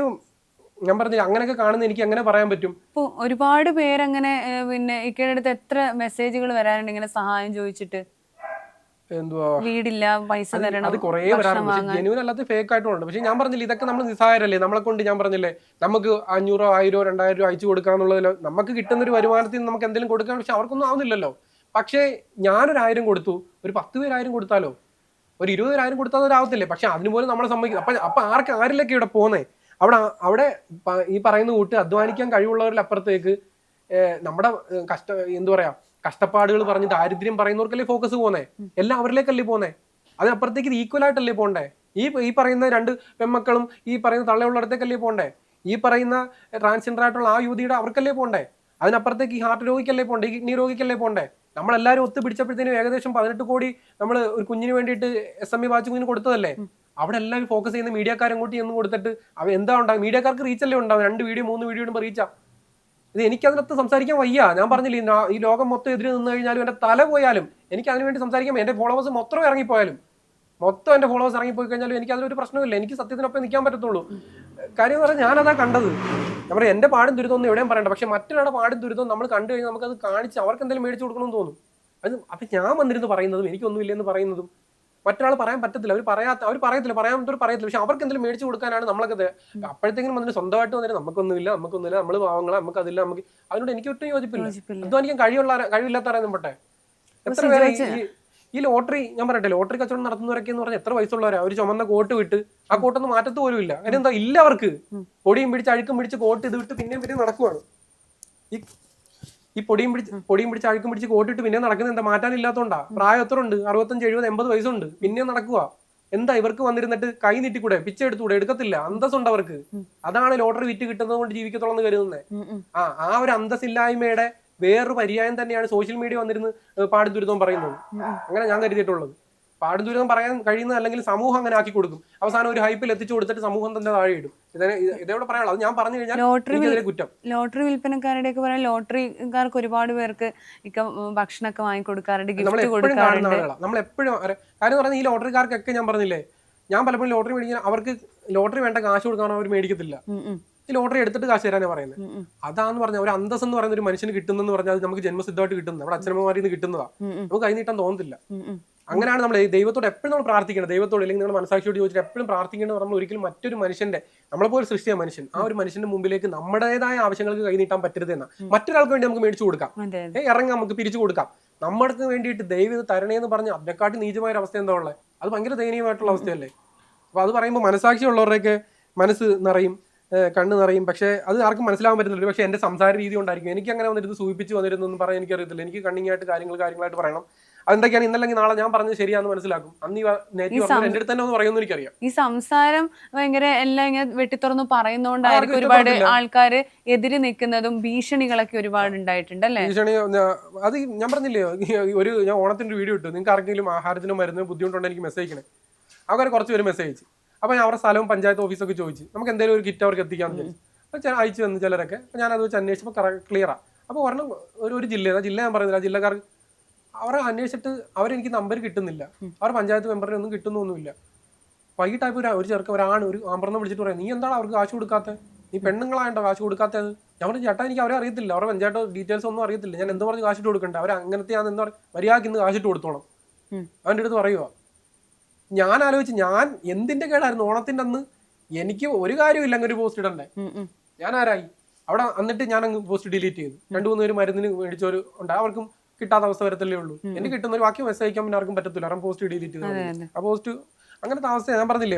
ഞാൻ പറഞ്ഞില്ല, അങ്ങനെയൊക്കെ കാണുന്ന എനിക്ക് എങ്ങനെ പറയാൻ പറ്റും? ഇപ്പൊ ഒരുപാട് പേരങ്ങനെ പിന്നെ ഇക്കയുടെ അടുത്ത് എത്ര മെസ്സേജുകൾ വരാറുണ്ട് ഇങ്ങനെ സഹായം ചോദിച്ചിട്ട്, എന്തുവാ വീടില്ല, പൈസ തരണം. അത് കുറെ വരാറുണ്ട്, ജെന്യൂൻ അല്ലാത്ത ഫേക്ക് ആയിട്ടുണ്ട്. പക്ഷെ ഞാൻ പറഞ്ഞില്ല, ഇതൊക്കെ നമ്മൾ നിസ്സാരല്ലേ. നമ്മളെ കൊണ്ട് ഞാൻ പറഞ്ഞില്ലേ, നമുക്ക് 500, 1000, 2000 രൂപ അയച്ചു കൊടുക്കാന്നുള്ളതിൽ നമുക്ക് കിട്ടുന്ന ഒരു വരുമാനത്തിൽ നമുക്ക് എന്തെങ്കിലും കൊടുക്കാൻ. പക്ഷെ അവർക്കൊന്നും ആവുന്നില്ലല്ലോ. പക്ഷേ ഞാനൊരു 1000 കൊടുത്തു, ഒരു 10 പേര് 1000 കൊടുത്താലോ, ഒരു 20,000 കൊടുത്താൽ അതാവത്തില്ലേ? പക്ഷെ അതിനുപോലും നമ്മളെ സമ്മതിക്കും. അപ്പൊ ആരിലൊക്കെ ഇവിടെ പോന്നേ? അവിടെ ഈ പറയുന്ന കൂട്ട് അധ്വാനിക്കാൻ കഴിവുള്ളവരിൽ അപ്പുറത്തേക്ക് നമ്മുടെ എന്താ പറയാ, കഷ്ടപ്പാടുകൾ പറഞ്ഞ് ദാരിദ്ര്യം പറയുന്നവർക്കല്ലേ ഫോക്കസ് പോന്നേ? എല്ലാം അവരിലേക്കല്ലേ പോന്നേ? അതിനപ്പുറത്തേക്ക് ഈക്വൽ ആയിട്ടല്ലേ പോണ്ടേ? ഈ പറയുന്ന 2 പെൺമക്കളും ഈ പറയുന്ന തള്ളയുള്ളിടത്തേക്കല്ലേ പോണ്ടേ? ഈ പറയുന്ന ട്രാൻസ്ജെൻഡർ ആയിട്ടുള്ള ആ യുവതിയുടെ അവർക്കല്ലേ പോണ്ടേ? അതിനപ്പുറത്തേക്ക് ഈ ഹാർട്ട് രോഗിക്കല്ലേ പോണ്ടേ? ഈ കിഡ്നി രോഗിക്കല്ലേ പോണ്ടേ? നമ്മളെല്ലാവരും ഒത്തുപിടിച്ചപ്പോഴത്തേനും ഏകദേശം 18 കോടി നമ്മൾ ഒരു കുഞ്ഞിന് വേണ്ടിയിട്ട് SME വാച്ച് കുഞ്ഞിന് കൊടുത്തതല്ലേ? അവിടെ എല്ലാവരും ഫോക്കസ് ചെയ്യുന്ന മീഡിയക്കാരും കൂട്ടി എന്ന് കൊടുത്തിട്ട് എന്താ ഉണ്ടാകും? മീഡിയക്കാർക്ക് റീച്ചല്ലേ ഉണ്ടാവും. 2 വീഡിയോ 3 വീഡിയോ ഇടുമ്പോൾ റീച്ചാ. ഇത് എനിക്കതിനകത്ത് സംസാരിക്കാൻ വയ്യ. ഞാൻ പറഞ്ഞില്ലേ, ഈ ലോകം മൊത്തം എതിര് നിന്ന് കഴിഞ്ഞാലും എൻ്റെ തല പോയാലും എനിക്ക് അതിനുവേണ്ടി സംസാരിക്കാൻ, എൻ്റെ ഫോളോവേഴ്സ് മൊത്തം ഇറങ്ങിപ്പോയാലും, എൻ്റെ ഫോളോവേഴ്സ് ഇറങ്ങിപ്പോയി കഴിഞ്ഞാലും എനിക്ക് അതിലൊരു പ്രശ്നമില്ല. എനിക്ക് സത്യത്തിനൊപ്പം നിൽക്കാൻ പറ്റത്തുള്ളൂ. കാര്യം എന്ന് പറഞ്ഞാൽ ഞാനതാ കണ്ടത്. ഞാൻ പറയാം, എൻ്റെ പാടും ദുരിതമൊന്നും എവിടെയും പറയണ്ട. പക്ഷെ മറ്റൊരാളുടെ പാടും ദുരിതവും നമ്മൾ കണ്ടു കഴിഞ്ഞാൽ നമുക്കത് കാണിച്ച് അവർക്ക് എന്തെങ്കിലും മേടിച്ചു കൊടുക്കണമെന്ന് തോന്നും. അപ്പം ഞാൻ വന്നിരുന്ന് പറയുന്നതും എനിക്കൊന്നുമില്ലെന്ന് പറയുന്നതും മറ്റൊരാൾ പറയാൻ പറ്റത്തില്ല. അവർ പറയത്തില്ല, പറയത്തില്ല. പക്ഷെ അവർക്ക് എന്തെങ്കിലും മേടിച്ചു കൊടുക്കാനാണ് നമ്മളൊക്കെ. അപ്പോഴത്തേക്കും വന്നിട്ട് സ്വന്തമായിട്ട് വന്നിട്ട് നമുക്കൊന്നുമില്ല, നമ്മൾ പാവങ്ങളെ, നമുക്ക് അതില്ല, നമുക്ക് അതിനോട് എനിക്ക് ഒട്ടും യോജിപ്പില്ല. അധ്വാനിക്കാൻ കഴിവില്ലാത്തവരെ പറ്റേ. എത്ര പേര് ഈ ലോട്ടറി ഞാൻ പറയട്ടെ, ലോട്ടറി കച്ചവടം നടത്തുന്നവരൊക്കെ എന്ന് പറഞ്ഞാൽ എത്ര വയസ്സുള്ളവരാ? ഒരു ചുമന്ന കോട്ട് വിട്ട് ആ കോട്ടൊന്നും മാറ്റത്ത് പോലും ഇല്ല. കാര്യം എന്താ, ഇല്ല അവർക്ക്. പൊടിയും പിടിച്ച് അഴുക്കും പിടിച്ച് കോട്ട് ഇത് വിട്ട് പിന്നെയും പിന്നെ നടക്കുവാണ്. ഈ പൊടിയും പിടിച്ച് അഴുക്കും പിടിച്ച് കോട്ടിട്ട് പിന്നെ നടക്കുന്നത് എന്താ? മാറ്റാനില്ലാത്തോണ്ടാ. പ്രായം എത്ര ഉണ്ട്? 65, 70, 80 വയസ്സുണ്ട്. പിന്നെയും നടക്കുക. എന്താ ഇവർക്ക് വന്നിരുന്നിട്ട് കൈ നീട്ടിക്കൂടെ? പിച്ച എടുത്തുകൂടെ? എടുക്കത്തില്ല. അന്തസ്സുണ്ട് അവർക്ക്. അതാണ് ലോട്ടറി വിറ്റ് കിട്ടുന്നത് കൊണ്ട് ജീവിക്കത്തുള്ളൂ കരുതുന്നത്. ആ ഒരു അന്തസ്സില്ലായ്മയുടെ വേറൊരു പര്യായം തന്നെയാണ് സോഷ്യൽ മീഡിയ വന്നിരുന്ന് പാടും ദുരിതവും പറയുന്നത്. അങ്ങനെ ഞാൻ കരുതിയിട്ടുള്ളത്. പാടും ദുരിതം പറയാൻ കഴിയുന്നത് അല്ലെങ്കിൽ സമൂഹം അങ്ങനെ ആക്കി കൊടുക്കും. അവസാനം ഒരു ഹൈപ്പിൽ എത്തിച്ചു കൊടുത്തിട്ട് സമൂഹം തന്നെ താഴെ ഇടും. ഇതേവിടെ പറയാനുള്ളത്? അത് ഞാൻ പറഞ്ഞു കഴിഞ്ഞാൽ കുറ്റം. ലോട്ടറി വിൽപ്പനക്കാരുടെ ഒക്കെ പറയാം, ലോട്ടറിക്കാർക്ക് ഒരുപാട് പേർക്ക് ഭക്ഷണമൊക്കെ വാങ്ങിക്കൊടുക്കാറുണ്ട്, ഗിഫ്റ്റ് കൊടുക്കാറുണ്ട്. നമ്മൾ എപ്പോഴും കാര്യം പറഞ്ഞാൽ ഈ ലോട്ടറിക്കാർക്കൊക്കെ ഞാൻ പറഞ്ഞില്ലേ, ഞാൻ പലപ്പോഴും ലോട്ടറി മേടിക്കാൻ അവർക്ക് ലോട്ടറി വേണ്ട കാശ് കൊടുക്കാൻ അവർ മേടിക്കത്തില്ല. ഈ ലോട്ടറി എടുത്തിട്ട് കാശ് തരാനാ പറയുന്നത്. അതാന്ന് പറഞ്ഞാൽ ഒരു അന്തസ് എന്ന് പറയുന്ന ഒരു മനുഷ്യന് കിട്ടുന്നെന്ന് പറഞ്ഞാൽ അത് നമുക്ക് ജന്മസിദ്ധമായിട്ട് കിട്ടുന്നത്, നമ്മുടെ അച്ഛനമ്മമാരിൽ നിന്ന് കിട്ടുന്നതാ. നമുക്ക് കൈ നീട്ടാൻ തോന്നത്തില്ല. അങ്ങനെയാണ് നമ്മൾ ദൈവത്തോട് എപ്പോഴും നമ്മൾ പ്രാർത്ഥിക്കണം. ദൈവത്തോട് അല്ലെങ്കിൽ നിങ്ങൾ മനസാക്ഷിയോട് ചോദിച്ചിട്ട് എപ്പോഴും പ്രാർത്ഥിക്കേണ്ടത് നമ്മൾ ഒരിക്കലും മറ്റൊരു മനുഷ്യന്റെ, നമ്മളെപ്പോലെ സൃഷ്ടിയ മനുഷ്യൻ, ആ ഒരു മനുഷ്യന്റെ മുമ്പിലേക്ക് നമ്മുടേതായ ആവശ്യങ്ങൾക്ക് കൈ നീട്ടാൻ പറ്റരുതെന്നാ. മറ്റൊരാൾക്ക് വേണ്ടി നമുക്ക് മേടിച്ചു കൊടുക്കാം, ഇറങ്ങാം, നമുക്ക് പിരിച്ചു കൊടുക്കാം. നമ്മൾക്ക് വേണ്ടിയിട്ട് ദൈവം ഇത് തരണേന്ന് പറഞ്ഞ് അതിനെക്കാട്ടി നീചമായ ഒരു അവസ്ഥ എന്താ ഉള്ളത്? അത് ഭയങ്കര ദയനീയമായിട്ടുള്ള അവസ്ഥയല്ലേ? അപ്പൊ അത് പറയുമ്പോൾ മനസാക്ഷി ഉള്ളവരുടെയൊക്കെ മനസ്സ് നിറയും, കണ്ണ് നിറയും. പക്ഷേ അത് ആർക്കും മനസ്സിലാവാൻ പറ്റുന്നില്ല. പക്ഷേ എന്റെ സംസാര രീതി കൊണ്ടായിരിക്കും. എനിക്ക് അങ്ങനെ വന്നിരുന്ന് സൂചിപ്പിച്ച് വന്നിരുന്നെന്ന് പറയാൻ എനിക്കറിയത്തില്ല. എനിക്ക് കണ്ണിങ്ങായിട്ട് കാര്യങ്ങളായിട്ട് പറയണം. അതെന്തൊക്കെയാണ് ഇന്നല്ലെങ്കിൽ നാളെ ഞാൻ പറഞ്ഞത് ശരിയാന്ന് മനസ്സിലാക്കും. അന്ന് നെഗറ്റീവ് എന്റെ അടുത്ത് തന്നെ ഒന്ന് പറയുമെന്ന് എനിക്കറിയാം. ഈ സംസാരം ഭയങ്കര എല്ലാം ഇങ്ങനെ വെട്ടിത്തുറന്ന് പറയുന്നോണ്ടായിരിക്കും ഒരുപാട് ആൾക്കാര് എതിര് നിൽക്കുന്നതും ഭീഷണികളൊക്കെ ഒരുപാട് ഉണ്ടായിട്ടുണ്ട് അല്ലേ? ഭീഷണി അത് ഞാൻ പറഞ്ഞില്ലേ, ഞാൻ ഓണത്തിന്റെ വീഡിയോ ഇട്ടു. നിങ്ങൾക്ക് ആർക്കെങ്കിലും ആഹാരത്തിനോ മരുന്നിനോ ബുദ്ധിമുട്ടുണ്ടോ എനിക്ക് മെസ്സേജ് അയക്കണേ. അവരെ കുറച്ച് പേര് മെസ്സേജ് അയച്ചു. അപ്പൊ ഞാൻ അവരുടെ സ്ഥലവും പഞ്ചായത്ത് ഓഫീസൊക്കെ ചോദിച്ചു, നമുക്ക് എന്തെങ്കിലും ഒരു കിറ്റ് അവർക്ക് എത്തിക്കാന്ന് ചോദിച്ചു. അയച്ചു വന്നു ചിലരൊക്കെ. ഞാൻ അത് വെച്ച് അന്വേഷിച്ചപ്പോൾ ക്ലിയറാ. അപ്പോൾ ഒരെണ്ണം ഒരു ജില്ല ഞാൻ പറയുന്നില്ല, ജില്ലക്കാർക്ക് അവരെ അന്വേഷിച്ചിട്ട് അവരെനിക്ക് നമ്പർ കിട്ടുന്നില്ല. അവർ പഞ്ചായത്ത് മെമ്പറിനെ ഒന്നും കിട്ടുന്നൊന്നുമില്ല. വൈകിട്ടായപ്പോൾ ഒരു ചെറുക്കം, ഒരാണ്, ഒരു ആമ്പറന്ന് വിളിച്ചിട്ട് പറയാം, നീ എന്താണ് അവർക്ക് കാശ് കൊടുക്കാത്തത്? നീ പെണ്ണുങ്ങളായിട്ടോ കാശ് കൊടുക്കാത്തത്? ഞാൻ പറഞ്ഞു, ചേട്ടാ എനിക്ക് അവരെ അറിയത്തില്ല, അവരുടെ പഞ്ചായത്ത് ഡീറ്റെയിൽസ് ഒന്നും അറിയത്തില്ല, ഞാൻ എന്തോ പറഞ്ഞ് കാശിട്ട് കൊടുക്കണ്ട, അവർ അങ്ങനത്തെ ഞാൻ എന്താ പറയുക മര്യാദയ്ക്ക് ഇന്ന് കാശിട്ട് കൊടുത്തോണം. അവൻ്റെ അടുത്ത് പറയുക. ഞാൻ ആലോചിച്ച്, ഞാൻ എന്തിന്റെ കേടായിരുന്നു ഓണത്തിന്റെ അന്ന്? എനിക്ക് ഒരു കാര്യമില്ല അങ്ങനെ ഒരു പോസ്റ്റ് ഇടണ്ടേ. ഞാൻ ആരായി അവിടെ? എന്നിട്ട് ഞാൻ അങ്ങ് പോസ്റ്റ് ഡിലീറ്റ് ചെയ്തു. 2-3 പേര് മരുന്നിന് മേടിച്ചവർ ഉണ്ട്, അവർക്കും കിട്ടാത്ത അവസ്ഥ വരത്തല്ലേ ഉള്ളൂ. എനിക്ക് കിട്ടുന്ന ഒരു വാക്യം മെസ്സേജ് അയക്കാൻ പിന്നെ ആർക്കും പറ്റത്തില്ല, കാരണം പോസ്റ്റ് ഡിലീറ്റ് ചെയ്തു. ആ പോസ്റ്റ് അങ്ങനത്തെ അവസ്ഥ. ഞാൻ പറഞ്ഞില്ലേ,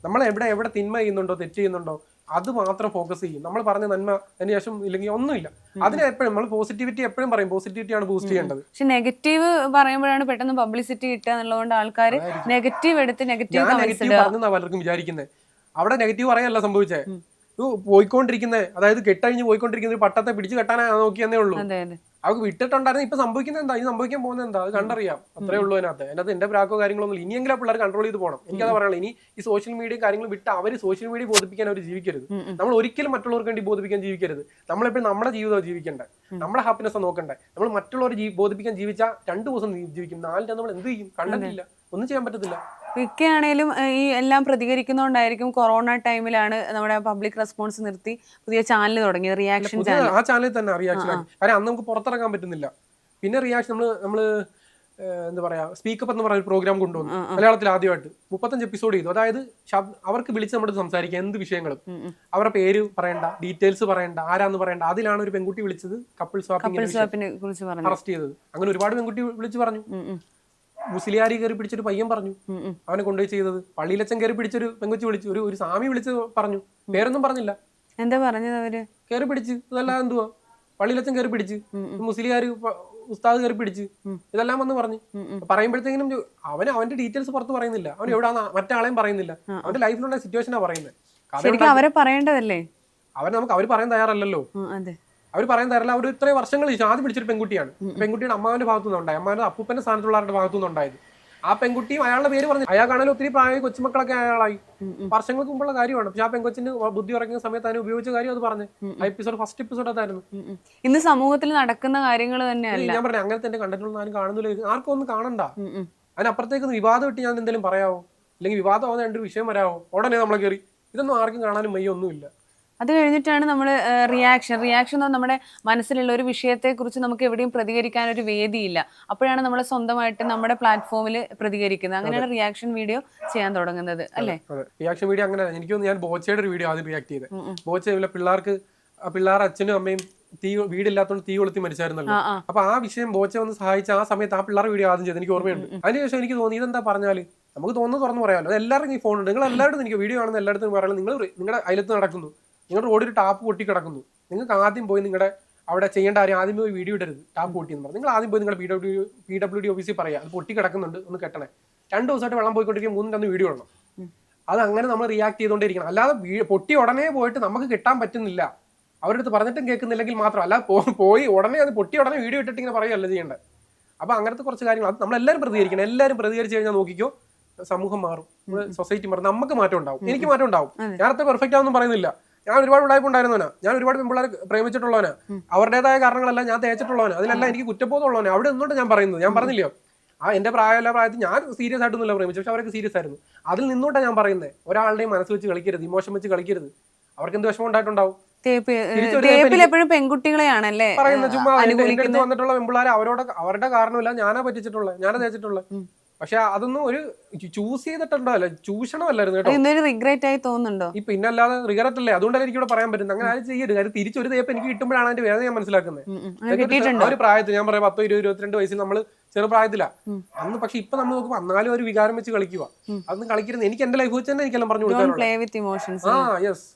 നമ്മൾ എവിടെ തിന്മ ചെയ്യുന്നുണ്ടോ തെറ്റ് ചെയ്യുന്നുണ്ടോ അത് മാത്രം ഫോക്കസ് ചെയ്യും. നമ്മൾ പറഞ്ഞ നന്മ അതിന് ശേഷം ഇല്ലെങ്കിൽ ഒന്നുമില്ല. അതിന് എപ്പോഴും നമ്മൾ പോസിറ്റിവിറ്റി എപ്പോഴും പറയും, പോസിറ്റിവിറ്റിയാണ് ബൂസ്റ്റ് ചെയ്യേണ്ടത്. പക്ഷെ നെഗറ്റീവ് പറയുമ്പോഴാണ് പെട്ടെന്ന് പബ്ലിസിറ്റി കിട്ടുക എന്നുള്ളതുകൊണ്ട് ആൾക്കാർ നെഗറ്റീവ് എടുത്ത് നെഗറ്റീവ് പറഞ്ഞാ പലർക്കും വിചാരിക്കുന്നത്. അവിടെ നെഗറ്റീവ് പറയല്ല സംഭവിച്ചേ, പോയിക്കൊണ്ടിരിക്കുന്നത്, അതായത് കെട്ടഴിഞ്ഞ് പോയിക്കൊണ്ടിരിക്കുന്ന ഒരു പട്ടത്തെ പിടിച്ച് കെട്ടാനാ നോക്കിയെന്നേ ഉള്ളൂ. അവർക്ക് വിട്ടിട്ടുണ്ടായിരുന്നു. ഇപ്പൊ സംഭവിക്കുന്നത് എന്താ, ഇനി സംഭവിക്കാൻ പോകുന്നത് എന്താ, അത് കണ്ടറിയാം. അത്രേ ഉള്ളൂ അതിനകത്ത് എന്റെ പ്രാക്കോ കാര്യങ്ങളൊന്നും. ഇനിയെങ്കിലും ആ പിള്ളേർ കൺട്രോൾ ചെയ്ത് പോകണം. എനിക്കത് പറയാനുള്ളത്. ഇനി ഈ സോഷ്യൽ മീഡിയ കാര്യങ്ങൾ വിട്ട് അവർ സോഷ്യൽ മീഡിയ ബോധിപ്പിക്കാൻ അവർ ജീവിക്കരുത്. നമ്മൾ ഒരിക്കലും മറ്റുള്ളവർക്ക് വേണ്ടി ബോധിപ്പിക്കാൻ ജീവിക്കരുത്. നമ്മളെപ്പോഴും നമ്മുടെ ജീവിതം ജീവിക്കണ്ടേ, നമ്മുടെ ഹാപ്പിനെസ് നോക്കണ്ടേ. നമ്മൾ മറ്റുള്ളവർ ബോധിപ്പിക്കാൻ ജീവിച്ചാൽ 2 ദിവസം ജീവിക്കും, 4 നമ്മൾ എന്ത് ചെയ്യും? കണ്ടിട്ടില്ല, ഒന്നും ചെയ്യാൻ പറ്റത്തില്ല. മിക്കയാണേലും ഈ എല്ലാം പ്രതികരിക്കുന്നോണ്ടായിരിക്കും കൊറോണ ടൈമിലാണ് നമ്മുടെ പബ്ലിക് റെസ്പോൺസ് നിർത്തി പുതിയ ചാനൽ തുടങ്ങി, റിയാക്ഷൻ ചാനൽ. ആ ചാനലിൽ തന്നെ റിയാക്ഷൻ. കാരണം അന്ന് നമുക്ക് പുറത്തിറങ്ങാൻ പറ്റുന്നില്ല. പിന്നെ റിയാക്ഷൻ നമ്മള് എന്താ പറയാ, സ്പീക്കപ്പ് എന്ന് പറയുന്ന ഒരു പ്രോഗ്രാം കൊണ്ടുവന്നു മലയാളത്തിൽ ആദ്യമായിട്ട്. 35 എപ്പിസോഡ് ചെയ്തു. അതായത് അവർക്ക് വിളിച്ച് നമ്മുടെ സംസാരിക്കാം എന്ത് വിഷയങ്ങളും. അവരുടെ പേര് പറയണ്ട, ഡീറ്റെയിൽസ് പറയണ്ട, ആരാന്ന് പറയണ്ട. അതിലാണ് ഒരു പെൺകുട്ടി വിളിച്ചത് കപ്പിൾ സ്വാപ്പിനെ അറസ്റ്റ് ചെയ്തത്. അങ്ങനെ ഒരുപാട് പെൺകുട്ടി വിളിച്ച് പറഞ്ഞു. മുസ്ലിയാരി കയറി പിടിച്ചൊരു പയ്യൻ പറഞ്ഞു, അവനെ കൊണ്ടുപോയി ചെയ്തത്. പള്ളിയിലച്ചൻ കയറി പിടിച്ചൊരു പെങ്കുച്ചി വിളിച്ചു, ഒരു സ്വാമി വിളിച്ച് പറഞ്ഞു, പേരൊന്നും പറഞ്ഞില്ല. എന്താ പറഞ്ഞത്? അവര് കയറി പിടിച്ച്, ഇതെല്ലാം എന്തുവാ, പള്ളിയിലച്ചൻ കയറി പിടിച്ച്, മുസ്ലിയാര് ഉസ്താദ് കയറി പിടിച്ച്, ഇതെല്ലാം വന്ന് പറഞ്ഞു. പറയുമ്പോഴത്തേക്കിനും അവന്റെ ഡീറ്റെയിൽസ് പുറത്ത് പറയുന്നില്ല. അവൻ എവിടാന്ന് മറ്റാളെയും പറയുന്നില്ല. അവന്റെ ലൈഫിലുള്ള സിറ്റുവേഷനാ പറയുന്നത്. അവരെ പറയേണ്ടതല്ലേ? അവർ പറയാൻ തയ്യാറല്ലല്ലോ. അവർ പറയാൻ തരില്ല. അവർ ഇത്രയും വർഷങ്ങൾ ആദ്യം പിടിച്ചൊരു പെൺകുട്ടിയാണ്. പെൺകുട്ടിയുടെ അമ്മാവന്റെ ഭാഗത്തുനിന്ന് ഉണ്ടായി, അമ്മാവന്റെ അപ്പൂപ്പന്റെ സ്ഥാനത്തുള്ളവരുടെ ഭാഗത്തുനിന്ന് ഉണ്ടായത്. ആ പെൺകുട്ടിയും അയാളുടെ പേര് പറഞ്ഞു. അയാൾക്കാണെങ്കിലും ഒത്തിരി പ്രായം, കൊച്ചുമക്കളൊക്കെ അയാളായി, വർഷങ്ങൾക്ക് മുമ്പുള്ള കാര്യമാണ്. പക്ഷെ ആ പെൺകൊച്ചിന് ബുദ്ധി ഉറങ്ങുന്ന സമയത്ത് അതിന് ഉപയോഗിച്ച കാര്യം അത് പറഞ്ഞു. ഫസ്റ്റ് എപ്പിസോഡ് അതായിരുന്നു. ഇന്ന് സമൂഹത്തിൽ നടക്കുന്ന കാര്യങ്ങൾ തന്നെയല്ല. ഞാൻ പറഞ്ഞു, അങ്ങനത്തെ എന്റെ കണ്ടന്റുള്ള ആരും കാണുന്നില്ല, ആർക്കും ഒന്നും കാണണ്ട. അതിനപ്പുറത്തേക്ക് വിവാദം ഇട്ട് ഞാൻ എന്തെങ്കിലും പറയാവോ, അല്ലെങ്കിൽ വിവാദമാവുന്ന 2 വിഷയം വരാവോ, ഉടനെ നമ്മളെ കയറി. ഇതൊന്നും ആർക്കും കാണാനും വയ്യ, ഒന്നുമില്ല. അത് കഴിഞ്ഞിട്ടാണ് നമ്മൾ റിയാക്ഷൻ നമ്മുടെ മനസ്സിലുള്ള ഒരു വിഷയത്തെക്കുറിച്ച് നമുക്ക് എവിടെയും പ്രതികരിക്കാൻ ഒരു വേദിയില്ല. അപ്പോഴാണ് നമ്മൾ സ്വന്തമായിട്ട് നമ്മുടെ പ്ലാറ്റ്ഫോമിൽ പ്രതികരിക്കുന്നത്. അങ്ങനെയാണ് റിയാക്ഷൻ വീഡിയോ ചെയ്യാൻ തുടങ്ങുന്നത് അല്ലേ? റിയാക്ഷൻ വീഡിയോ അങ്ങനെ. എനിക്കൊന്ന് ഞാൻ ബോച്ചയുടെ ഒരു വീഡിയോ ആദ്യം റിയാക്ട് ചെയ്തത്. ബോച്ച പിള്ളേർക്ക് അച്ഛനും അമ്മയും വീടില്ലാത്തോണ്ട് തീ കൊളുത്തി മരിച്ചായിരുന്നല്ലോ. അപ്പൊ ആ വിഷയം ബോച്ച വന്ന് സഹായിച്ച ആ സമയത്ത് ആ പിള്ളേർ വീഡിയോ ആദ്യം ചെയ്ത് എനിക്ക് ഓർമ്മയുണ്ട്. അതിനുശേഷം എനിക്ക് തോന്നി ഇതെന്താ പറഞ്ഞാല് നമുക്ക് തോന്നുന്നു തുറന്നു പറയാമല്ലോ. എല്ലാവർക്കും ഈ ഫോണുണ്ട്, നിങ്ങൾ എല്ലാവരും എനിക്ക് വീഡിയോ കാണുന്ന എല്ലായിടത്തും പറയുന്നത് നിങ്ങളുടെ അയലത്ത് നടക്കുന്നു, നിങ്ങളുടെ റോഡിൽ ടാപ്പ് പൊട്ടി കിടക്കുന്നു, നിങ്ങൾക്ക് ആദ്യം പോയി നിങ്ങളുടെ അവിടെ ചെയ്യേണ്ട കാര്യം ആദ്യം പോയി വീഡിയോ ഇടരുത് ടാപ്പ് പൊട്ടിയെന്ന് പറഞ്ഞു. നിങ്ങൾ ആദ്യം പോയി നിങ്ങളുടെ PWD ഓഫീസിൽ പറയാം അത് പൊട്ടി കിടക്കുന്നുണ്ട് ഒന്ന് കെട്ടണേ. 2 ദിവസമായിട്ട് വെള്ളം പോയിക്കൊണ്ടിരിക്കും, 3 വീഡിയോ ഇടണം. അത് അങ്ങനെ നമ്മൾ റിയാക്ട് ചെയ്തുകൊണ്ടിരിക്കണം. അല്ലാതെ പൊട്ടി ഉടനെ പോയിട്ട് നമുക്ക് കിട്ടാൻ പറ്റുന്നില്ല അവരുടെ അടുത്ത് പറഞ്ഞിട്ടും കേൾക്കുന്നില്ലെങ്കിൽ മാത്രം അല്ല പോയി ഉടനെ അത് പൊട്ടി ഉടനെ വീഡിയോ ഇട്ടിട്ട് ഇങ്ങനെ പറയുകയല്ല ചെയ്യേണ്ടത്. അപ്പൊ അങ്ങനത്തെ കുറച്ച് കാര്യങ്ങൾ അത് നമ്മളെല്ലാവരും പ്രതികരിക്കണം. എല്ലാവരും പ്രതികരിച്ച് കഴിഞ്ഞാൽ നോക്കിക്കോ സമൂഹം മാറും, സൊസൈറ്റി മാറും, നമുക്ക് മാറ്റം ഉണ്ടാവും, എനിക്ക് മാറ്റം ഉണ്ടാവും. ഞാൻ അത്ര പെർഫെക്റ്റ് ആണെന്നും പറയുന്നില്ല. ഞാൻ ഒരുപാട് ഉടായ്പുണ്ടായിരുന്നവനാ, ഞാൻ ഒരുപാട് പെൺപിള്ളേരെ പ്രേമിച്ചിട്ടുള്ളവനാ, അവരുടേതായ കാരണങ്ങളെല്ലാം ഞാൻ തേച്ചിട്ടുള്ളവനാ, അതിലെല്ലാം എനിക്ക് കുറ്റബോധം ഉള്ളവനാ. അവിടെ നിന്നോട്ട് ഞാൻ പറയുന്നത്, ഞാൻ പറഞ്ഞില്ലയോ എന്റെ പ്രായത്തിൽ ഞാൻ സീരിയസ് ആയിട്ടൊന്നുമില്ല പ്രേമിച്ചു, പക്ഷെ അവരൊക്കെ സീരിയസ് ആയിരുന്നു. അതിൽ നിന്നോട്ടാണ് ഞാൻ പറയുന്നത്, ഒരാളുടെയും മനസ്സ് വെച്ച് കളിക്കരുത്, ഇമോഷൻ വെച്ച് കളിക്കരുത്. അവർക്ക് എന്ത് വിഷമം ഉണ്ടായിട്ടുണ്ടാവും. പെൺകുട്ടികളെയാണല്ലേ പറയുന്നത് ചുമ്മാ എന്റെ അടുത്ത് വന്നിട്ടുള്ള പെൺപിള്ളേരെ അവരുടെ കാരണമില്ല ഞാനാ പറ്റിച്ചിട്ടുള്ളത്, ഞാനാ തേച്ചിട്ടുള്ളത്. പക്ഷെ അതൊന്നും ഒരു ചൂസ് ചെയ്തിട്ടുണ്ടല്ലോ, ചൂഷണമല്ലായിരുന്നു കേട്ടോ. റിഗ്രറ്റ് ആയി തോന്നുന്നുണ്ടോ? ഈ പിന്നല്ലാതെ റിഗ്രറ്റ് അല്ലേ, അതുകൊണ്ടല്ലേ എനിക്ക് ഇവിടെ പറയാൻ പറ്റുന്നത്. അങ്ങനെ ആരും ചെയ്യരുത്. കാര്യം തിരിച്ചൊരു തേപ്പ് എനിക്ക് കിട്ടുമ്പോഴാണ് അതിന്റെ വേദന ഞാൻ മനസ്സിലാക്കുന്നത്. ഒരു പ്രായത്തിൽ ഞാൻ പറയാം 10, 20, 22 വയസ്സിൽ നമ്മൾ ചെറുപ്രായത്തിലാ അന്ന്. പക്ഷെ ഇപ്പൊ നമ്മൾ നോക്കുമ്പോൾ എന്നാലും ഒരു വികാരം വെച്ച് കളിക്കുക. അതൊന്നും കളിക്കരുത്. എനിക്ക് എന്റെ ലൈഫ് വെച്ച് തന്നെ എനിക്കെല്ലാം പറഞ്ഞു കൊടുക്കാറുണ്ട്. യെസ്,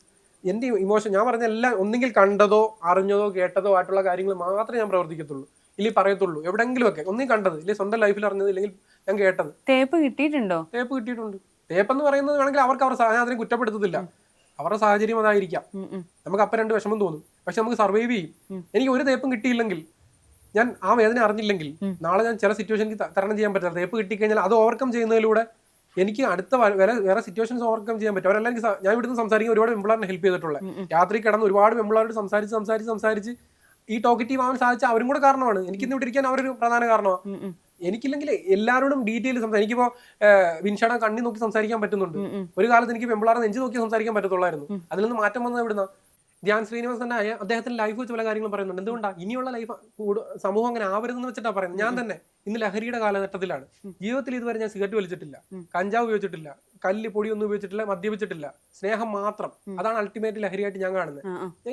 എന്റെ ഇമോഷൻ ഞാൻ പറഞ്ഞ എല്ലാം ഒന്നെങ്കിൽ കണ്ടതോ അറിഞ്ഞതോ കേട്ടതോ ആയിട്ടുള്ള കാര്യങ്ങൾ മാത്രമേ ഞാൻ പ്രവർത്തിക്കത്തുള്ളൂ, ഇല്ലെങ്കിൽ പറയത്തുള്ളൂ. എവിടെങ്കിലും ഒക്കെ ഒന്നും കണ്ടത് ഇല്ലെങ്കിൽ സ്വന്തം ലൈഫിൽ അറിഞ്ഞത് ഇല്ലെങ്കിൽ ഞാൻ കേട്ടത്. തേപ്പ് കിട്ടിയിട്ടുണ്ടോ? തേപ്പ് കിട്ടിയിട്ടുണ്ട്. തേപ്പെന്ന് പറയുന്നത് വേണമെങ്കിൽ അവർക്ക് ഞാൻ അതിനെ കുറ്റപ്പെടുത്തത്തില്ല, അവരുടെ സാഹചര്യം അതായിരിക്കാം. നമുക്ക് അപ്പം 2 വിഷമം തോന്നും, പക്ഷെ നമുക്ക് സർവൈവ് ചെയ്യും. എനിക്ക് ഒരു തേപ്പും കിട്ടിയില്ലെങ്കിൽ, ഞാൻ ആ വേദന അറിഞ്ഞില്ലെങ്കിൽ നാളെ ഞാൻ ചില സിറ്റുവേഷൻ തരണം ചെയ്യാൻ പറ്റില്ല. തേപ്പ് കിട്ടിക്കഴിഞ്ഞാൽ അത് ഓവർകം ചെയ്യുന്നതിലൂടെ എനിക്ക് അടുത്ത വേറെ സിറ്റുവേഷൻസ് ഓവർകം ചെയ്യാൻ പറ്റും. അവരെല്ലാം ഞാൻ ഇവിടുന്ന് സംസാരിക്കുന്ന ഒരുപാട് പെമ്പിളാറിനെ ഹെൽപ്പ് ചെയ്തിട്ടുള്ളത്. രാത്രി കിടന്ന് ഒരുപാട് പെമ്പിളാരോട് സംസാരിച്ച് ഈ ടോക്കറ്റീവ് ആവാൻ സാധിച്ച അവരും കൂടെ കാരണമാണ്. എനിക്കിന്ന് ഇവിടെ ഇരിക്കാൻ അവരൊരു പ്രധാന കാരണമാണ്. എനിക്കില്ലെങ്കിൽ എല്ലാവരോടും ഡീറ്റെയിൽ എനിക്കിപ്പോ വിൻഷാടെ കണ്ണി നോക്കി സംസാരിക്കാൻ പറ്റുന്നുണ്ട്. ഒരു കാലത്ത് എനിക്ക് പെമ്പിളാറെ നെഞ്ചു നോക്കി സംസാരിക്കാൻ പറ്റത്തുള്ളായിരുന്നു. അതിൽ നിന്ന് മാറ്റം വന്നത് എവിടുന്ന ധ്യാൻ ശ്രീനിവാസന്റെ അദ്ദേഹത്തിന്റെ ലൈഫ് വെച്ച് പല കാര്യങ്ങളും പറയുന്നുണ്ട്. എന്തുകൊണ്ടാണ് ഇനിയുള്ള ലൈഫ് സമൂഹം അങ്ങനെ ആവരുതെന്ന് വെച്ചിട്ടാണ് പറയുന്നത്. ഞാൻ തന്നെ ഇന്ന് ലഹരിയുടെ കാലഘട്ടത്തിലാണ്. ജീവിതത്തിൽ ഇതുവരെ ഞാൻ സിഗരറ്റ് വലിച്ചിട്ടില്ല, കഞ്ചാവ് ഉപയോഗിച്ചിട്ടില്ല, കല്ല് പൊടിയൊന്നും ഉപയോഗിച്ചിട്ടില്ല, മദ്യപിച്ചിട്ടില്ല. സ്നേഹം മാത്രം, അതാണ് അൾട്ടിമേറ്റ് ലഹരിയായിട്ട് ഞാൻ കാണുന്നത്.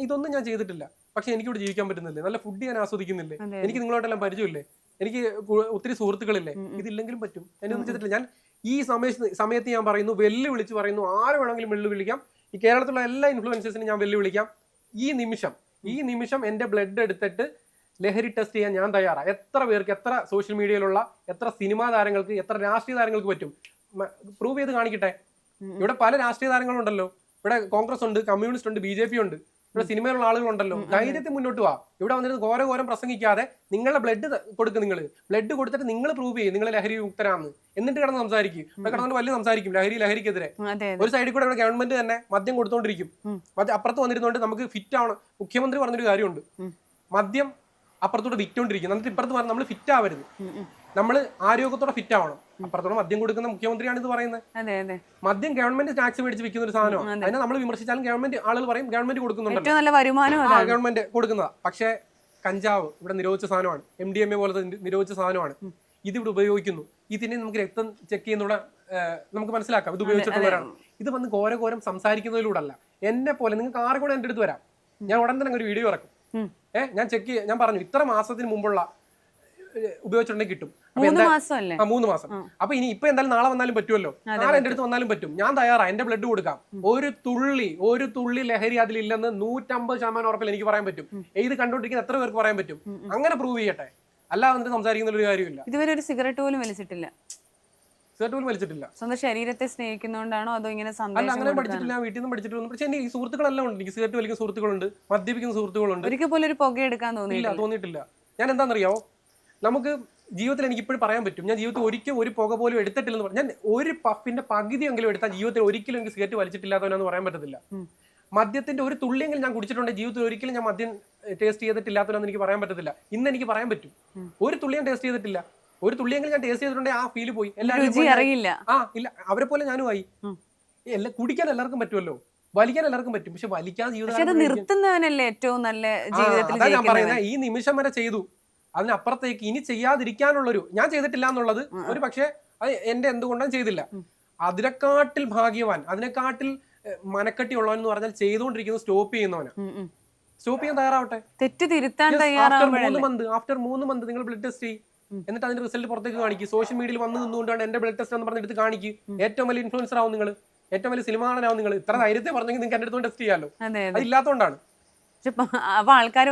ഇതൊന്നും ഞാൻ ചെയ്തിട്ടില്ല. പക്ഷെ എനിക്കിവിടെ ജീവിക്കാൻ പറ്റുന്നില്ലേ, നല്ല ഫുഡ് ഞാൻ ആസ്വദിക്കുന്നില്ലേ, എനിക്ക് നിങ്ങളോട്ടെല്ലാം പരിചയമില്ലേ, എനിക്ക് ഒത്തിരി സുഹൃത്തുക്കളില്ലേ, ഇതില്ലെങ്കിലും പറ്റും. എന്നൊന്നും ചെയ്തിട്ടില്ല. ഞാൻ ഈ സമയത്ത് ഞാൻ പറയുന്നു, വെല്ലുവിളിച്ച് പറയുന്നു, ആര് വേണമെങ്കിലും വെല്ലുവിളിക്കാം. ഈ കേരളത്തിലുള്ള എല്ലാ ഇൻഫ്ലുവൻസേഴ്സിനും ഞാൻ വെല്ലുവിളിക്കാം. ഈ നിമിഷം എന്റെ ബ്ലഡ് എടുത്തിട്ട് ലഹരി ടെസ്റ്റ് ചെയ്യാൻ ഞാൻ തയ്യാറാണ്. എത്ര പേർക്ക്, എത്ര സോഷ്യൽ മീഡിയയിലുള്ള എത്ര സിനിമാ താരങ്ങൾക്ക്, എത്ര രാഷ്ട്രീയ താരങ്ങൾക്ക് പറ്റും, പ്രൂവ് ചെയ്ത് കാണിക്കട്ടെ. ഇവിടെ പല രാഷ്ട്രീയ താരങ്ങളുണ്ടല്ലോ, ഇവിടെ കോൺഗ്രസ് ഉണ്ട്, കമ്മ്യൂണിസ്റ്റ് ഉണ്ട്, BJP ഉണ്ട്, ഇവിടെ സിനിമയിലുള്ള ആളുകളുണ്ടല്ലോ. ധൈര്യത്തിൽ മുന്നോട്ട് പോവാ. ഇവിടെ വന്നിട്ട് ഘോരം പ്രസംഗിക്കാതെ നിങ്ങളുടെ ബ്ലഡ് കൊടുക്കും. നിങ്ങൾ ബ്ലഡ് കൊടുത്തിട്ട് നിങ്ങൾ പ്രൂവ് ചെയ്യും നിങ്ങൾ ലഹരി മുക്തരാന്ന്. എന്നിട്ട് കിടന്ന് സംസാരിക്കും. ഇവിടെ കിടന്നുകൊണ്ട് വലിയ സംസാരിക്കും ലഹരിക്കെതിരെ. ഒരു സൈഡിൽ കൂടെ ഇവിടെ ഗവൺമെന്റ് തന്നെ മദ്യം കൊടുത്തോണ്ടിരിക്കും. അപ്പുറത്ത് വന്നിരുന്നോണ്ട് നമുക്ക് ഫിറ്റ് ആവണം. മുഖ്യമന്ത്രി പറഞ്ഞൊരു കാര്യമുണ്ട്, മദ്യം അപ്പുറത്തോടെ വിറ്റോണ്ടിരിക്കും, എന്നിട്ട് ഇപ്പുറത്ത് പറഞ്ഞ് നമ്മൾ ഫിറ്റ് ആവരുത്, നമ്മൾ ആരോഗ്യത്തോടെ ഫിറ്റ് ആവണം. അപ്പുറത്തോടെ മദ്യം കൊടുക്കുന്ന മുഖ്യമന്ത്രിയാണ് ഇത് പറയുന്നത്. മദ്യം ഗവൺമെന്റ് ടാക്സ് മേടിച്ച് വിൽക്കുന്ന ഒരു സാധനമാണ്. അതിനെ നമ്മൾ വിമർശിച്ചാലും ഗവൺമെന്റ് ആളുകൾ പറയും ഗവൺമെന്റ് കൊടുക്കുന്നുണ്ടല്ലോ, ഗവൺമെന്റ് കൊടുക്കുന്നതാ. പക്ഷേ കഞ്ചാവ് ഇവിടെ നിരോധിച്ച സാധനമാണ്, MDMA പോലത്തെ നിരോധിച്ച സാധനമാണ്. ഇതിവിടെ ഉപയോഗിക്കുന്നു. ഇതിനെ നമുക്ക് രക്തം ചെക്ക് ചെയ്യുന്നൂടെ നമുക്ക് മനസ്സിലാക്കാം ഇത് ഉപയോഗിച്ചിട്ടുള്ളവരാണ്. ഇത് വന്ന് ഘോരം സംസാരിക്കുന്നതിലൂടെ അല്ല. എന്നെ പോലെ നിങ്ങൾക്ക് ആരെ കൂടെ എൻ്റെ അടുത്ത് വരാം, ഞാൻ ഉടൻ തന്നെ ഒരു വീഡിയോ ഇറക്കും. ഞാൻ ചെക്ക് ഞാൻ പറഞ്ഞു ഇത്ര മാസത്തിന് മുമ്പുള്ള ഉപയോഗിച്ചിട്ടുണ്ടെങ്കിൽ കിട്ടും. 3 മാസം. അപ്പൊ ഇനി ഇപ്പൊ എന്തായാലും നാളെ വന്നാലും പറ്റുമല്ലോ, നാളെ എന്റെ അടുത്ത് വന്നാലും പറ്റും. ഞാൻ തയ്യാറാ, എന്റെ ബ്ലഡ് കൊടുക്കാം. ഒരു തുള്ളി ലഹരി അതിലില്ലെന്ന് 150% ഉറപ്പിൽ എനിക്ക് പറയാൻ പറ്റും. ഇത് കണ്ടോണ്ടിരിക്കുന്ന എത്ര പേർക്ക് പറയാൻ പറ്റും? അങ്ങനെ പ്രൂവ് ചെയ്യട്ടെ, അല്ലാതെ വന്നിട്ട് സംസാരിക്കുന്ന ഒരു കാര്യമില്ല. ഇതുവരെ ഒരു സിഗരറ്റ് പോലും വലിച്ചിട്ടില്ല. സ്വന്തം ശരീരത്തെ സ്നേഹിക്കുന്നോണ്ടാണോ അതോ ഇങ്ങനെ അല്ല, അങ്ങനെ പഠിച്ചിട്ടില്ല, വീട്ടിൽ നിന്നും പഠിച്ചിട്ടില്ല. പക്ഷെ എനിക്ക് ഈ സുഹൃത്തുക്കളെല്ലാം ഉണ്ട്. എനിക്ക് സിഗരറ്റ് വലിക്കുന്ന സുഹൃത്തുക്കളുണ്ട്, മദ്യപിക്കുന്ന സുഹൃത്തുക്കളുണ്ട്. ഒരിക്കൽ പോലും ഒരു പുകയെടുക്കാൻ തോന്നിയിട്ടില്ല. ഞാൻ എന്താണെന്നറിയാവോ, നമുക്ക് ജീവിതത്തിൽ എനിക്ക് ഇപ്പോഴും പറയാൻ പറ്റും, ഞാൻ ജീവിതത്തിൽ ഒരിക്കലും ഒരു പുക പോലും എടുത്തിട്ടില്ലെന്ന് പറഞ്ഞു. ഞാൻ ഒരു പഫിന്റെ പകുതിയെങ്കിലും എടുത്താൽ ജീവിതത്തിൽ ഒരിക്കലും എനിക്ക് സിഗരറ്റ് വലിച്ചിട്ടില്ലാത്തവനാന്ന് പറയാൻ പറ്റത്തില്ല. മദ്യത്തിന്റെ ഒരു തുള്ളിയെങ്കിലും ഞാൻ കുടിച്ചിട്ടുണ്ട്, ജീവിതത്തിൽ ഒരിക്കലും ഞാൻ മദ്യം ടേസ്റ്റ് ചെയ്തിട്ടില്ലാത്തവനാന്ന് എനിക്ക് പറയാൻ പറ്റത്തില്ല. ഇന്ന് എനിക്ക് പറയാൻ പറ്റും, ഒരു തുള്ളി ഞാൻ ടേസ്റ്റ് ചെയ്തിട്ടില്ല. ഒരു തുള്ളിയെങ്കിലും ഞാൻ ടേസ്റ്റ് ചെയ്തിട്ടുണ്ടെങ്കിൽ ആ ഫീല് പോയി. എല്ലാവരും ഇല്ല, അവരെ പോലെ ഞാനും ആയി. കുടിക്കാൻ എല്ലാവർക്കും പറ്റുമല്ലോ, വലിക്കാൻ എല്ലാവർക്കും പറ്റും. പക്ഷെ വലിക്കാൻ ജീവിതം നിർത്തുന്നവനല്ലേ ഏറ്റവും നല്ല ജീവിതത്തിൽ. ഞാൻ പറയുന്നത് ഈ നിമിഷം വരെ ചെയ്തു, അതിനപ്പുറത്തേക്ക് ഇനി ചെയ്യാതിരിക്കാനുള്ളൊരു ഞാൻ ചെയ്തിട്ടില്ല എന്നുള്ളത് ഒരു പക്ഷേ അത് എന്റെ എന്തുകൊണ്ടാണ് ചെയ്തില്ല. അതിനെക്കാട്ടിൽ ഭാഗ്യവാൻ, അതിനെക്കാട്ടിൽ മനക്കെട്ടി ഉള്ളവൻ എന്ന് പറഞ്ഞാൽ ചെയ്തുകൊണ്ടിരിക്കുന്നത് സ്റ്റോപ്പ് ചെയ്യുന്നവനാ. സ്റ്റോപ്പ് ചെയ്യാൻ തയ്യാറാവട്ടെ. തെറ്റ് തിരുത്താൻ ആഫ്റ്റർ 3 മന്ത് നിങ്ങൾ ബ്ലഡ് ടെസ്റ്റ് ചെയ്യും, എന്നിട്ട് അതിന്റെ റിസൾട്ട് പുറത്തേക്ക് കാണിക്കും. സോഷ്യൽ മീഡിയയിൽ വന്ന് നിന്നുകൊണ്ടാണ് എന്റെ ബ്ലഡ് ടെസ്റ്റ് എന്ന് പറഞ്ഞ് എടുത്ത് കാണിക്കും. ഏറ്റവും വലിയ ഇൻഫ്ലുവൻസർ ആവും നിങ്ങൾ, ഏറ്റവും വലിയ സിനിമ നടനാവും നിങ്ങൾ. ഇത്ര ധൈര്യത്തെ പറഞ്ഞെങ്കിൽ നിങ്ങൾക്ക് എന്റെ അടുത്ത് ടെസ്റ്റ് ചെയ്യാമല്ലോ. അത് ഇല്ലാത്തതുകൊണ്ടാണ്. അപ്പൊ ആൾക്കാർ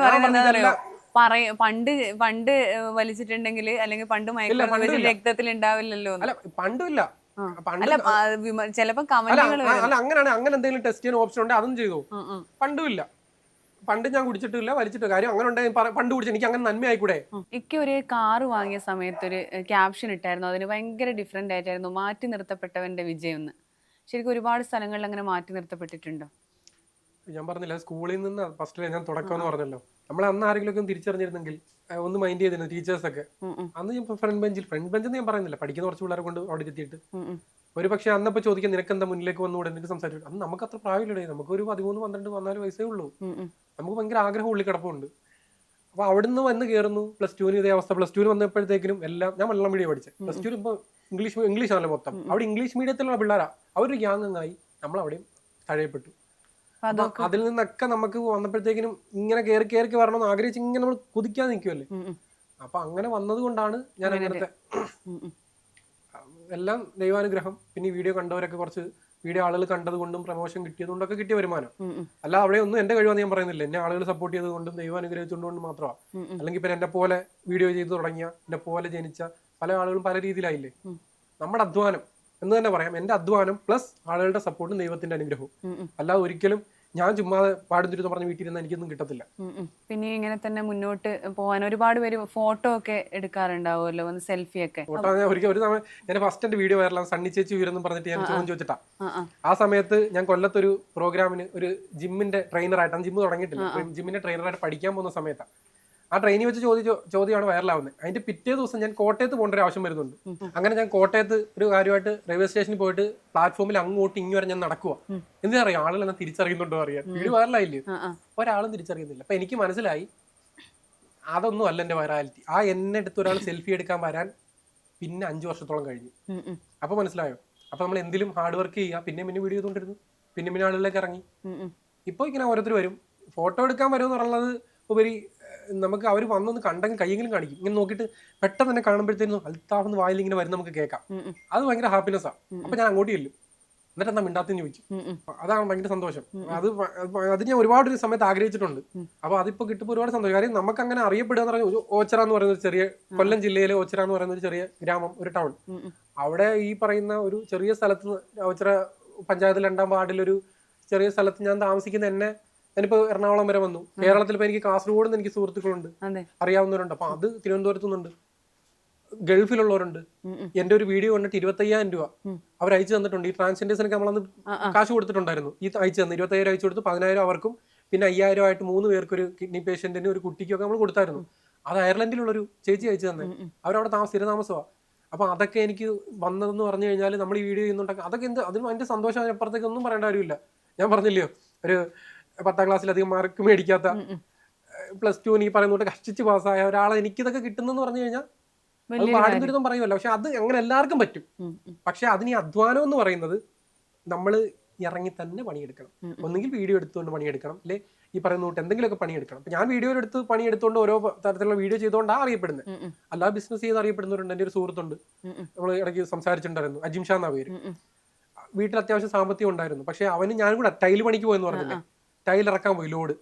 പണ്ട് വലിച്ചിട്ടുണ്ടെങ്കിൽ അല്ലെങ്കിൽ പണ്ട് മയക്കുമരുന്ന് രക്തത്തിൽ ഉണ്ടാവില്ലല്ലോ. അല്ല പണ്ടില്ല, ചിലപ്പോ കമന്റുകൾ അങ്ങനെയാണ്. അങ്ങനെ എന്തെങ്കിലും ടെസ്റ്റ് ചെയ്യാൻ ഓപ്ഷൻ ഉണ്ട്, അതും ചെയ്തു. പണ്ടുമില്ല, പണ്ട് ഞാൻ കുടിച്ചിട്ടില്ല, വലിച്ചിട്ട് കാര്യം അങ്ങനെ ഉണ്ടെങ്കിൽ പണ്ട് കുടിച്ചു. എനിക്ക് അങ്ങനെ നന്മയായിക്കൂടെ. എനിക്ക് ഒരു കാറ് വാങ്ങിയ സമയത്ത് ഒരു ക്യാപ്ഷൻ ഇട്ടായിരുന്നു, അതിന് ഭയങ്കര ഡിഫറെന്റ് ആയിട്ടായിരുന്നു, മാറ്റി നിർത്തപ്പെട്ടവന്റെ വിജയം എന്ന്. ശരിക്കും ഒരുപാട് സ്ഥലങ്ങളിൽ അങ്ങനെ മാറ്റി നിർത്തപ്പെട്ടിട്ടുണ്ടോ? ഞാൻ പറഞ്ഞില്ല, സ്കൂളിൽ നിന്ന് ഫസ്റ്റ് ഞാൻ തുടക്കം എന്ന് പറഞ്ഞല്ലോ. നമ്മൾ അന്ന് ആരെങ്കിലും ഒക്കെ തിരിച്ചറിഞ്ഞിരുന്നെങ്കിൽ ഒന്ന് മൈൻഡ് ചെയ്തിരുന്നു ടീച്ചേഴ്സൊക്കെ. അന്ന് ഞാൻ ഫ്രണ്ട് ബെഞ്ച് ഞാൻ പറയുന്നില്ല, പഠിക്കുന്ന കുറച്ച് പിള്ളേരെ കൊണ്ട് അവിടെ എത്തിയിട്ട് ഒരു പക്ഷേ അന്നപ്പോ ചോദിക്കാൻ നിനക്ക് എന്താ മുന്നിലേക്ക് വന്നുകൂടെ എനിക്ക് സംസാരിച്ചു. അന്ന് നമുക്ക് അത്ര പ്രായമില്ലേ, നമുക്ക് ഒരു 13, 12, 14 വയസ്സേ ഉള്ളൂ. നമുക്ക് ഭയങ്കര ആഗ്രഹം ഉള്ളിൽ കിടപ്പുണ്ട്. അപ്പൊ അവിടുന്ന് വന്ന് കയറുന്നു. +2 ഇതേ അവസ്ഥ. +2 വന്നപ്പോഴത്തേക്കിനും എല്ലാം ഞാൻ മലയാളം മീഡിയം പഠിച്ചത്. +2 ഇപ്പൊ ഇംഗ്ലീഷ് ആണല്ലോ മൊത്തം. അവിടെ ഇംഗ്ലീഷ് മീഡിയത്തിലുള്ള പിള്ളേരാ, അവരൊരു ഗ്യാങ്ങായി നമ്മൾ അവിടെയും തഴയപ്പെട്ടു. അതിൽ നിന്നൊക്കെ നമുക്ക് വന്നപ്പോഴത്തേക്കിനും ഇങ്ങനെ കയറി വരണമെന്ന് ആഗ്രഹിച്ച് ഇങ്ങനെ നമ്മൾ കുതിക്കാൻ നിൽക്കുമല്ലേ. അപ്പൊ അങ്ങനെ വന്നത് കൊണ്ടാണ് ഞാൻ അങ്ങനത്തെ എല്ലാം ദൈവാനുഗ്രഹം. പിന്നെ ഈ വീഡിയോ കണ്ടവരൊക്കെ കുറച്ച് വീഡിയോ ആളുകൾ കണ്ടത് കൊണ്ടും പ്രൊമോഷൻ കിട്ടിയത് കൊണ്ടൊക്കെ കിട്ടിയ വരുമാനം. അല്ല അവിടെ ഒന്നും എന്റെ കഴിവെന്ന് ഞാൻ പറയുന്നില്ല. എന്നെ ആളുകൾ സപ്പോർട്ട് ചെയ്തത് കൊണ്ടും ദൈവാനുഗ്രഹിച്ചുകൊണ്ടും മാത്രമാണ്. അല്ലെങ്കിൽ ഇപ്പൊ എന്നെ പോലെ വീഡിയോ ചെയ്ത് തുടങ്ങിയ, എന്നെ പോലെ ജനിച്ച പല ആളുകളും പല രീതിയിലായില്ലേ. നമ്മുടെ അധ്വാനം എന്ന് തന്നെ പറയാം. എന്റെ അധ്വാനം പ്ലസ് ആളുകളുടെ സപ്പോർട്ടും ദൈവത്തിന്റെ അനുഗ്രഹവും. അല്ലാതെ ഒരിക്കലും ഞാൻ ചുമ്മാ പാടും തിരുന്ന് പറഞ്ഞ് വീട്ടിലിരുന്ന് എനിക്കൊന്നും കിട്ടത്തില്ല. പിന്നെ ഇങ്ങനെ തന്നെ മുന്നോട്ട് പോകാൻ ഒരുപാട് പേര് ഫോട്ടോ ഒക്കെ എടുക്കാറുണ്ടാവുമല്ലോ, സെൽഫി ഒക്കെ. ഫോട്ടോ ഒരു സമയം ഞാൻ ഫസ്റ്റ് എന്റെ വീഡിയോ വൈറലാണ്, സണ്ണി ചേച്ചി ഉയരെന്ന് പറഞ്ഞിട്ട് ഞാൻ ചോദ്യം ചോദിച്ചിട്ടാ. ആ സമയത്ത് ഞാൻ കൊല്ലത്തൊരു പ്രോഗ്രാമിന് ഒരു ജിമ്മിന്റെ ട്രെയിനറായിട്ടാണ്, ജിമ്മ് തുടങ്ങിയിട്ടില്ല, ജിമ്മിന്റെ ട്രെയിനറായിട്ട് പഠിക്കാൻ പോകുന്ന സമയത്താണ് ആ ട്രെയിനിൽ വെച്ച് ചോദ്യമാണ് വൈറലാവുന്നത്. അതിന്റെ പിറ്റേ ദിവസം ഞാൻ കോട്ടയത്ത് പോകേണ്ട ഒരു ആവശ്യം വരുന്നുണ്ട്. അങ്ങനെ ഞാൻ കോട്ടയത്ത് ഒരു കാര്യമായിട്ട് റെയിൽവേ സ്റ്റേഷനിൽ പോയിട്ട് പ്ലാറ്റ്ഫോമിൽ അങ്ങോട്ട് ഇങ്ങോട്ട് ഞാൻ നടക്കുക. എന്തിനറിയാം, ആളുകൾ എന്നെ തിരിച്ചറിയുന്നുണ്ടോ അറിയാൻ. വീഡിയോ വൈറലായില്ലേ, ഒരാളും തിരിച്ചറിയുന്നില്ല. അപ്പൊ എനിക്ക് മനസ്സിലായി അതൊന്നും അല്ല എന്റെ വൈറാലിറ്റി. ആ എന്നെ അടുത്ത് ഒരാൾ സെൽഫി എടുക്കാൻ വരാൻ പിന്നെ 5 വർഷത്തോളം കഴിഞ്ഞു. അപ്പൊ മനസ്സിലായോ. അപ്പൊ നമ്മൾ എന്തിലും ഹാർഡ് വർക്ക് ചെയ്യുക, പിന്നെ വീഡിയോ ചെയ്തുകൊണ്ടിരുന്നു, പിന്നെ ആളുകളിലേക്ക് ഇറങ്ങി. ഇപ്പൊ ഇങ്ങനെ ഓരോരുത്തർ വരും, ഫോട്ടോ എടുക്കാൻ വരും എന്ന് പറയുന്നത് ഉപരി നമുക്ക് അവർ വന്നൊന്ന് കണ്ടെങ്കിൽ കൈയെങ്കിലും കാണിക്കും. ഇങ്ങനെ നോക്കിയിട്ട് പെട്ടെന്ന് തന്നെ കാണുമ്പോഴത്തേനും അൽത്താഫെന്ന് വായിൽ ഇങ്ങനെ വരും നമുക്ക് കേൾക്കാം. അത് ഭയങ്കര ഹാപ്പിനെസ്സാണ്. അപ്പൊ ഞാൻ അങ്ങോട്ട് ചെല്ലും, എന്നിട്ട് എന്താ മിണ്ടാത്തെന്ന് ചോദിച്ചു. അതാണ് ഭയങ്കര സന്തോഷം. അത് ഞാൻ ഒരുപാട് ഒരു സമയത്ത് ആഗ്രഹിച്ചിട്ടുണ്ട്. അപ്പൊ അതിപ്പോ കിട്ടുമ്പോൾ ഒരുപാട് സന്തോഷം. കാര്യം നമുക്ക് അങ്ങനെ അറിയപ്പെടുക എന്ന് പറയുന്നത് ഓച്ചിറ എന്ന് പറയുന്ന ഒരു ചെറിയ, കൊല്ലം ജില്ലയിലെ ഓച്ചിറ എന്ന് പറയുന്ന ഒരു ചെറിയ ഗ്രാമം, ഒരു ടൗൺ. അവിടെ ഈ പറയുന്ന ഒരു ചെറിയ സ്ഥലത്ത്, ഓച്ചിറ പഞ്ചായത്തിൽ 2ാം വാർഡിലൊരു ചെറിയ സ്ഥലത്ത് ഞാൻ താമസിക്കുന്ന എന്നെ, ഞാനിപ്പോ എറണാകുളം വരെ വന്നു. കേരളത്തിൽ ഇപ്പൊ എനിക്ക് കാസർഗോഡ് നിന്ന് എനിക്ക് സുഹൃത്തുക്കളുണ്ട്, അറിയാവുന്നവരുണ്ട്. അപ്പൊ അത് തിരുവനന്തപുരത്ത് നിന്നുണ്ട്, ഗൾഫിലുള്ളവരുണ്ട്. എന്റെ ഒരു വീഡിയോ കണ്ടിട്ട് 25,000 രൂപ അവർ അയച്ചു തന്നിട്ടുണ്ട്. ഈ ട്രാൻസ്ജെൻഡേഴ്സിനൊക്കെ നമ്മളന്ന് കാശ് കൊടുത്തിട്ടുണ്ടായിരുന്നു. ഈ അയച്ചു തന്നെ 25,000 അയച്ചു കൊടുത്തു. 10,000 അവർക്കും പിന്നെ 5,000 ആയിട്ട് 3 പേർക്ക്, ഒരു കിഡ്നി പേഷ്യന്റിന്, ഒരു കുട്ടിക്കൊക്കെ നമ്മൾ കൊടുത്തായിരുന്നു. അത് അയർലൻഡിലുള്ളൊരു ചേച്ചി അയച്ചു തന്നെ. അവരവിടെ സ്ഥിരതാമസമാണ്. അപ്പൊ അതൊക്കെ എനിക്ക് വന്നതെന്ന് പറഞ്ഞു കഴിഞ്ഞാൽ നമ്മൾ ഈ വീഡിയോ ചെയ്യുന്നുണ്ടെങ്കിൽ അതൊക്കെ അതിന്റെ സന്തോഷം അപ്പുറത്തേക്ക് ഒന്നും പറയേണ്ട കാര്യമില്ല. ഞാൻ പറഞ്ഞില്ലയോ, ഒരു 10ാം ക്ലാസ്സിലധികം മാർക്ക് മേടിക്കാത്ത, +2 ഈ പറയുന്നോട്ട് കഷ്ടിച്ച് പാസ്സായ ഒരാളെ എനിക്കിതൊക്കെ കിട്ടുന്നെന്ന് പറഞ്ഞു കഴിഞ്ഞാൽ അത് പാടും ദുരിതം പറയുമല്ലോ. പക്ഷെ അത് അങ്ങനെ എല്ലാവർക്കും പറ്റും. പക്ഷെ അതിന് ഈ അധ്വാനം എന്ന് പറയുന്നത് നമ്മൾ ഇറങ്ങി തന്നെ പണിയെടുക്കണം. ഒന്നുകിൽ വീഡിയോ എടുത്തുകൊണ്ട് പണിയെടുക്കണം, അല്ലെ ഈ പറയുന്നോട്ട് എന്തെങ്കിലുമൊക്കെ പണിയെടുക്കണം. ഞാൻ വീഡിയോ എടുത്ത് പണിയെടുത്തുകൊണ്ട് ഓരോ തരത്തിലുള്ള വീഡിയോ ചെയ്തുകൊണ്ടാണ് അറിയപ്പെടുന്നത്. അല്ലാതെ ബിസിനസ് ചെയ്ത് അറിയപ്പെടുന്നവരുണ്ട്. എൻ്റെ ഒരു സുഹൃത്തുണ്ട്, നമ്മൾ ഇടയ്ക്ക് സംസാരിച്ചിട്ടുണ്ടായിരുന്നു, അജിം ഷാ എന്നാ പേര്. വീട്ടിൽ അത്യാവശ്യം സാമ്പത്തികം ഉണ്ടായിരുന്നു. പക്ഷെ അവന് ഞാൻ കൂടെ ടൈൽ പണിക്ക് പോയെന്ന് പറഞ്ഞില്ലേ, ടൈൽ ഇറക്കാൻ പോയി. ലോഡ്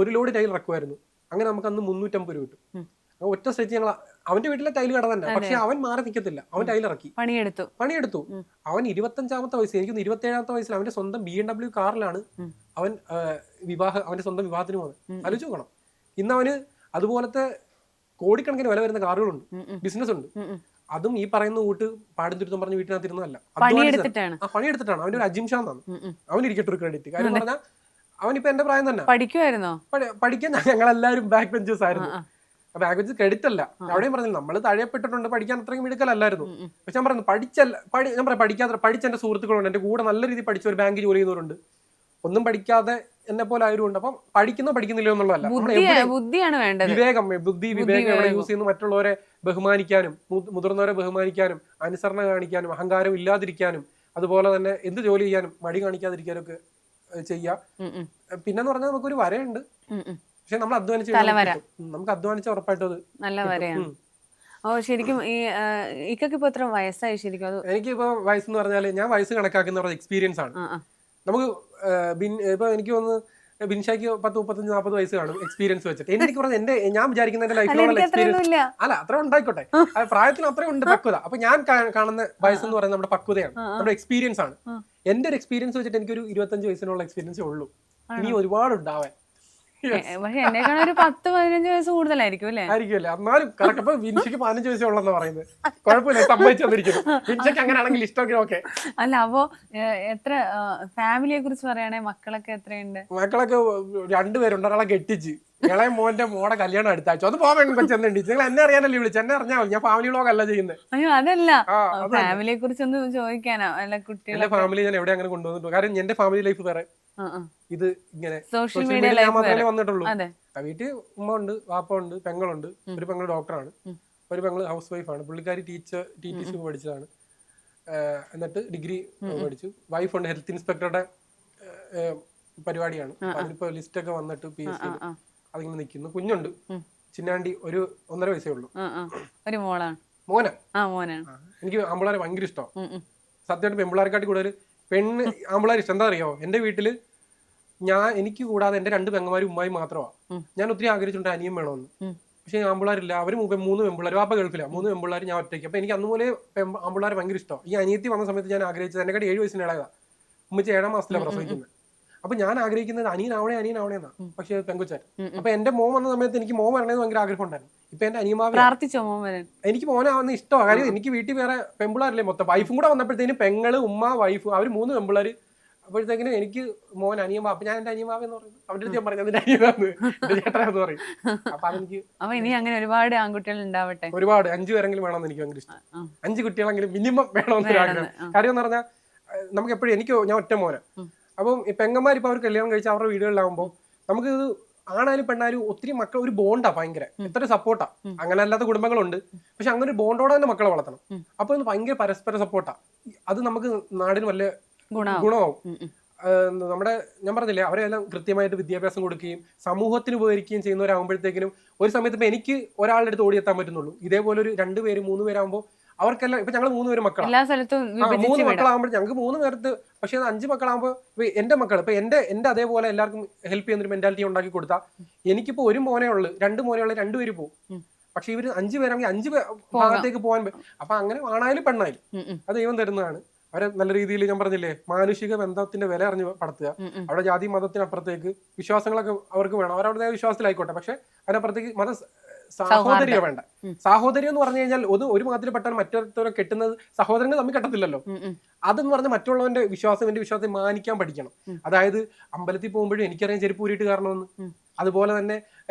ഒരു ലോഡ് ടൈൽ ഇറക്കുമായിരുന്നു. അങ്ങനെ നമുക്ക് അന്ന് 350 രൂപ കിട്ടും. ഒറ്റ സ്ട്രെച്ച് ഞങ്ങൾ, അവന്റെ വീട്ടിലെ ടൈൽ കട തന്നെ. പക്ഷെ അവൻ മാറി നിൽക്കത്തില്ല, അവൻ ടൈൽ ഇറക്കി പണിയെടുത്തു. അവൻ 25ാമത്തെ വയസ്സിൽ, എനിക്ക് 27ാമത്തെ വയസ്സിൽ അവന്റെ സ്വന്തം BMW കാറിലാണ് അവൻ അവന്റെ സ്വന്തം വിവാഹത്തിന് പോകുന്നത്. ആലോചിച്ച് നോക്കണം. ഇന്ന് അവന് അതുപോലത്തെ കോടിക്കണക്കിന് വില വരുന്ന കാറുകളുണ്ട്, ബിസിനസ് ഉണ്ട്. അതും ഈ പറയുന്ന കൂട്ട് പാടും തുരുത്തം പറഞ്ഞ് വീട്ടിനകത്തിരുന്നതല്ല, പണിയെടുത്തിട്ടാണ്. അവന്റെ ഒരു അജിം ഷാ എന്നാണ്. അവനിരിക്കട്ടെ ഒരു ക്രെഡിറ്റ്. കാര്യം പറഞ്ഞാൽ അവനിപ്പോ എന്റെ പ്രായം തന്നെ. പഠിക്കാൻ ഞങ്ങളെല്ലാവരും ബാക്ക് ബെഞ്ചേഴ്സ് ആയിരുന്നു. ബാക്ക് ബെഞ്ച് ക്രെഡിറ്റ് അല്ല, അവിടെയും പറഞ്ഞില്ല, നമ്മൾ തഴയപ്പെട്ടിട്ടുണ്ട്, പഠിക്കാൻ അത്രയും മിടുക്കലല്ലായിരുന്നു. പക്ഷെ ഞാൻ പറഞ്ഞു ഞാൻ പറയാം, പഠിച്ച എന്റെ സുഹൃത്തുക്കളുണ്ട്, എന്റെ കൂടെ നല്ല രീതിയിൽ പഠിച്ച ഒരു ബാങ്ക് ജോലി ചെയ്യുന്നവരുണ്ട്. ഒന്നും പഠിക്കാതെ എന്നെ പോലെ ആയതുകൊണ്ട്. അപ്പം പഠിക്കുന്നില്ല എന്നുള്ളതല്ല, വിവേകം എവിടെ യൂസ് ചെയ്യുന്നു, മറ്റുള്ളവരെ ബഹുമാനിക്കാനും, മുതിർന്നവരെ ബഹുമാനിക്കാനും, അനുസരണ കാണിക്കാനും, അഹങ്കാരം ഇല്ലാതിരിക്കാനും, അതുപോലെ തന്നെ എന്ത് ജോലി ചെയ്യാനും മടി കാണിക്കാതിരിക്കാനും ഒക്കെ ചെയ്യാം. പിന്നെന്ന് പറഞ്ഞാൽ നമുക്കൊരു വരയുണ്ട്, പക്ഷെ നമ്മൾ അധ്വാനിച്ച് നമുക്ക് അധ്വാനിച്ച ഉറപ്പായിട്ടും അത് നല്ല വരയാണ്. ഓ ശരിക്കും ഈ ഇക്കൊക്കെ ഇപ്പൊ എത്ര വയസ്സായി ശരിക്കും? അത് എനിക്കിപ്പോ വയസ്സെന്ന് പറഞ്ഞാല് ഞാൻ വയസ്സ് കണക്കാക്കുന്ന എക്സ്പീരിയൻസ് ആണ്. നമുക്ക് ഇപ്പൊ എനിക്ക് തോന്നുന്നു ബിൻഷാക്ക് 10-35-40 വയസ്സ് കാണും എക്സ്പീരിയൻസ് വെച്ചിട്ട്. എനിക്ക് പറഞ്ഞ ഞാൻ വിചാരിക്കുന്ന എന്റെ ലൈഫിലുള്ള എക്സ്പീരിയൻസ് അല്ല, അത്ര ഉണ്ടായിക്കോട്ടെ, പ്രായത്തിന് അത്രയും ഉണ്ട് പക്വത. അപ്പൊ ഞാൻ കാണുന്ന വയസ്സ് എന്ന് പറയുന്നത് നമ്മുടെ പക്വതയാണ്, നമ്മുടെ എക്സ്പീരിയൻസ് ആണ്. എന്റെ ഒരു എക്സ്പീരിയൻസ് വെച്ചിട്ട് എനിക്കൊരു 25 വയസ്സിനുള്ള എക്സ്പീരിയൻസേ ഉള്ളൂ. ഇനി ഒരുപാട് ഉണ്ടാവാൻ. പക്ഷെ എന്നെക്കാൾ ഒരു 10-15 വയസ്സ് കൂടുതലായിരിക്കും അല്ലേ? ആയിരിക്കുമല്ലേ? എന്നാലും കറക്റ്റ്. അപ്പൊ വിൻഷയ്ക്ക് 15 വയസ്സേ ഉള്ളെന്ന് പറയുന്നത് കുഴപ്പമില്ല, സമ്മതിച്ചു തന്നിരിക്കുന്നു. വിൻഷയ്ക്ക് അങ്ങനെയാണെങ്കിൽ ഇഷ്ടമൊക്കെ ഓക്കെ. അല്ല അപ്പൊ എത്ര ഫാമിലിയെ കുറിച്ച് പറയുകയാണെങ്കിൽ മക്കളൊക്കെ എത്രയുണ്ട്? മക്കളൊക്കെ 2 പേരുണ്ട്. ഒരാളെ കെട്ടിച്ച്, ഇളയ മോന്റെ കല്യാണം അടുത്താഴ്ച. അത് പോകാൻ പറ്റുന്നുണ്ട്. നിങ്ങൾ എന്നെ അറിയാനല്ലേ വിളിച്ചു, എന്നെ അറിഞ്ഞാൽ മതി. ഞാൻ ഫാമിലി വ്ലോഗ് അല്ല ചെയ്യുന്നത്. അയ്യോ അതല്ല, ഫാമിലിയെ കുറിച്ചൊന്ന് ചോദിക്കാനോ? അല്ല കുട്ടികളെ ഫാമിലി ഞാൻ എവിടെ അങ്ങനെ കൊണ്ടുവന്നിട്ടുണ്ട്. കാരണം എന്റെ ഫാമിലി ലൈഫ് വേറെ, ഇത് ഇങ്ങനെ സോഷ്യൽ മീഡിയ മാത്രമേ വന്നിട്ടുള്ളൂ. വീട്ടിൽ ഉമ്മ ഉണ്ട്, വാപ്പ ഉണ്ട്, പെങ്ങളുണ്ട്. ഒരു പെങ്ങൾ ഡോക്ടറാണ്, ഒരു പെങ്ങൾ ഹൗസ് വൈഫാണ്. പുള്ളിക്കാരി TTC പഠിച്ചതാണ്, എന്നിട്ട് ഡിഗ്രി പഠിച്ചു. വൈഫുണ്ട്, ഹെൽത്ത് ഇൻസ്പെക്ടറുടെ പരിപാടിയാണ്. അതിനിപ്പോ ലിസ്റ്റ് ഒക്കെ വന്നിട്ട് PSC അതിങ്ങനെ നിൽക്കുന്നു. കുഞ്ഞുണ്ട്, ചിന്നാണ്ടി, ഒരു 1.5 വയസ്സേ ഉള്ളൂ. ഒരു മോനാ. മോനാണ്. എനിക്ക് ആമ്പിളാരെ ഭയങ്കര ഇഷ്ടമാണ്. സത്യമായിട്ട് പെമ്പിളാരെക്കാട്ടി കൂടുതൽ ആമ്പിളാർ ഇഷ്ടം. എന്താ അറിയോ, എന്റെ വീട്ടില് എനിക്ക് കൂടാതെ എന്റെ 2 പെങ്ങന്മാരും ഉമ്മായും മാത്രമാണ്. ഞാൻ ഒത്തിരി ആഗ്രഹിച്ചിട്ടുണ്ട് അനിയൻ വേണമെന്ന്. പക്ഷെ ആമ്പിളാരില്ല. അവര് 3 പെമ്പിള്ളാർ, വാപ്പ ഗൾഫില്ല. 3 പെമ്പിള്ളാർ, ഞാൻ ഒറ്റയ്ക്ക്. അപ്പൊ എനിക്ക് അന്നുപോലെ ആമ്പിളാർ ഭയങ്കര ഇഷ്ടം. ഈ അനിയത്തി വന്ന സമയത്ത് ഞാൻ ആഗ്രഹിച്ചത്, എന്നെക്കാട്ടി 7 വയസ്സിന് ഇളയതാ. ഉമ്മച്ചി 7ാം മാസത്തിലാണ് പ്രസവിക്കുന്നത്. അപ്പൊ ഞാൻ ആഗ്രഹിക്കുന്നത് അനിയനാവണേ എന്നാ. പക്ഷെ പെങ്കുച്ചാൻ. അപ്പൊ എന്റെ മോൻ വന്ന സമയത്ത് എനിക്ക് മോൻ വരണമെന്ന് ഭയങ്കര ആഗ്രഹം ഉണ്ടായിരുന്നു. ഇപ്പൊ എന്റെ അനിയമാവ് എനിക്ക് മോനാവുന്ന ഇഷ്ടമാണ്. കാര്യം എനിക്ക് വീട്ടിൽ വേറെ പെമ്പിള്ളാരില്ലേ മൊത്തം. വൈഫും കൂടെ വന്നപ്പോഴത്തേനും പെങ്ങള്, ഉമ്മ, വൈഫ്, അവര് 3 പെമ്പിള്ളാര്. അപ്പോഴത്തേക്കിനും എനിക്ക് മോൻ അനിയമാവ്. അപ്പൊ ഞാൻ എന്റെ അനിയമാവ് എന്ന് പറയുന്നത് അവരുടെ അടുത്ത് ഞാൻ പറഞ്ഞു അതിന്റെ അനിയനാന്ന്, എന്റെ ചേട്ടനാന്ന് പറയും. അപ്പൊ അതെനിക്ക് ഇനി അങ്ങനെ ഒരുപാട് ആൺകുട്ടികൾ ഉണ്ടാവട്ടെ. ഒരുപാട് 5 പേരെങ്കിലും വേണമെന്ന് എനിക്ക് ഭയങ്കര ഇഷ്ടം. 5 കുട്ടികളെങ്കിലും മിനിമം വേണമെന്നൊരു ആഗ്രഹം. കാര്യം എന്ന് പറഞ്ഞാൽ നമുക്ക് എപ്പോഴും ഞാൻ ഒറ്റ മോനെ. അപ്പം ഈ പെങ്ങന്മാരിപ്പോ അവർ കല്യാണം കഴിച്ച് അവരുടെ വീടുകളിലാവുമ്പോൾ നമുക്ക് ഇത് ആണായാലും പെണ്ണായാലും ഒത്തിരി മക്കൾ ഒരു ബോണ്ടാ ഭയങ്കര, എത്ര സപ്പോർട്ടാ. അങ്ങനെ അല്ലാത്ത കുടുംബങ്ങളുണ്ട്, പക്ഷെ അങ്ങനെ ഒരു ബോണ്ടോടെ തന്നെ മക്കളെ വളർത്തണം. അപ്പൊ ഇത് ഭയങ്കര പരസ്പര സപ്പോർട്ടാ. അത് നമുക്ക് നാടിന് വലിയ ഗുണമാവും. നമ്മുടെ ഞാൻ പറഞ്ഞില്ലേ, അവരെല്ലാം കൃത്യമായിട്ട് വിദ്യാഭ്യാസം കൊടുക്കുകയും സമൂഹത്തിന് ഉപകരിക്കുകയും ചെയ്യുന്നവരാകുമ്പോഴത്തേക്കിനും ഒരു സമയത്ത് ഇപ്പൊ എനിക്ക് ഒരാളുടെ അടുത്ത് ഓടിയെത്താൻ പറ്റുന്നുള്ളൂ. ഇതേപോലെ ഒരു 2 പേര് 3 പേരാകുമ്പോൾ അവർക്കെല്ലാം, ഇപ്പൊ ഞങ്ങൾ 3 പേര് മക്കളാണ്. 3 മക്കളാകുമ്പോൾ ഞങ്ങൾക്ക് 3 പേർക്ക്, പക്ഷെ 5 മക്കളാകുമ്പോൾ എന്റെ മക്കൾ ഇപ്പൊ എന്റെ അതേപോലെ എല്ലാവർക്കും ഹെൽപ്പ് ചെയ്യുന്ന ഒരു മെന്റാലിറ്റി ഉണ്ടാക്കി കൊടുത്താൽ എനിക്കിപ്പോ 1 മോനേ ഉള്ളു, 2 മോനേ ഉള്ളു, 2 പേര് പോകും. പക്ഷെ ഇവര് 5 പേരാണെങ്കിൽ 5 ഭാഗത്തേക്ക് പോകാൻ. അപ്പൊ അങ്ങനെ ആണായാലും പെണ്ണായാലും അത് ദൈവം തരുന്നതാണ്. അവരെ നല്ല രീതിയിൽ, ഞാൻ പറഞ്ഞില്ലേ, മാനുഷിക ബന്ധത്തിന്റെ വില അറിഞ്ഞ് പടത്തുക. അവിടെ ജാതി മതത്തിനപ്പുറത്തേക്ക് വിശ്വാസങ്ങളൊക്കെ അവർക്ക് വേണം, അവരവരുടെ വിശ്വാസത്തിലായിക്കോട്ടെ. പക്ഷെ അതിനപ്പുറത്തേക്ക് സാഹോദര്യം വേണ്ട. സാഹോദര്യം എന്ന് പറഞ്ഞു കഴിഞ്ഞാൽ ഒരു മതത്തിൽ പെട്ടാൽ മറ്റൊരുത്തരെ കെട്ടുന്നത് സഹോദരങ്ങൾ തമ്മിൽ കെട്ടത്തില്ലല്ലോ. അതെന്ന് പറഞ്ഞാൽ മറ്റുള്ളവന്റെ വിശ്വാസം എന്റെ വിശ്വാസത്തെ മാനിക്കാൻ പഠിക്കണം. അതായത് അമ്പലത്തിൽ പോകുമ്പോഴും എനിക്കറിയാം ചെരുപ്പ് ഊരിയിട്ട് കാരണമെന്ന്. അതുപോലെ തന്നെ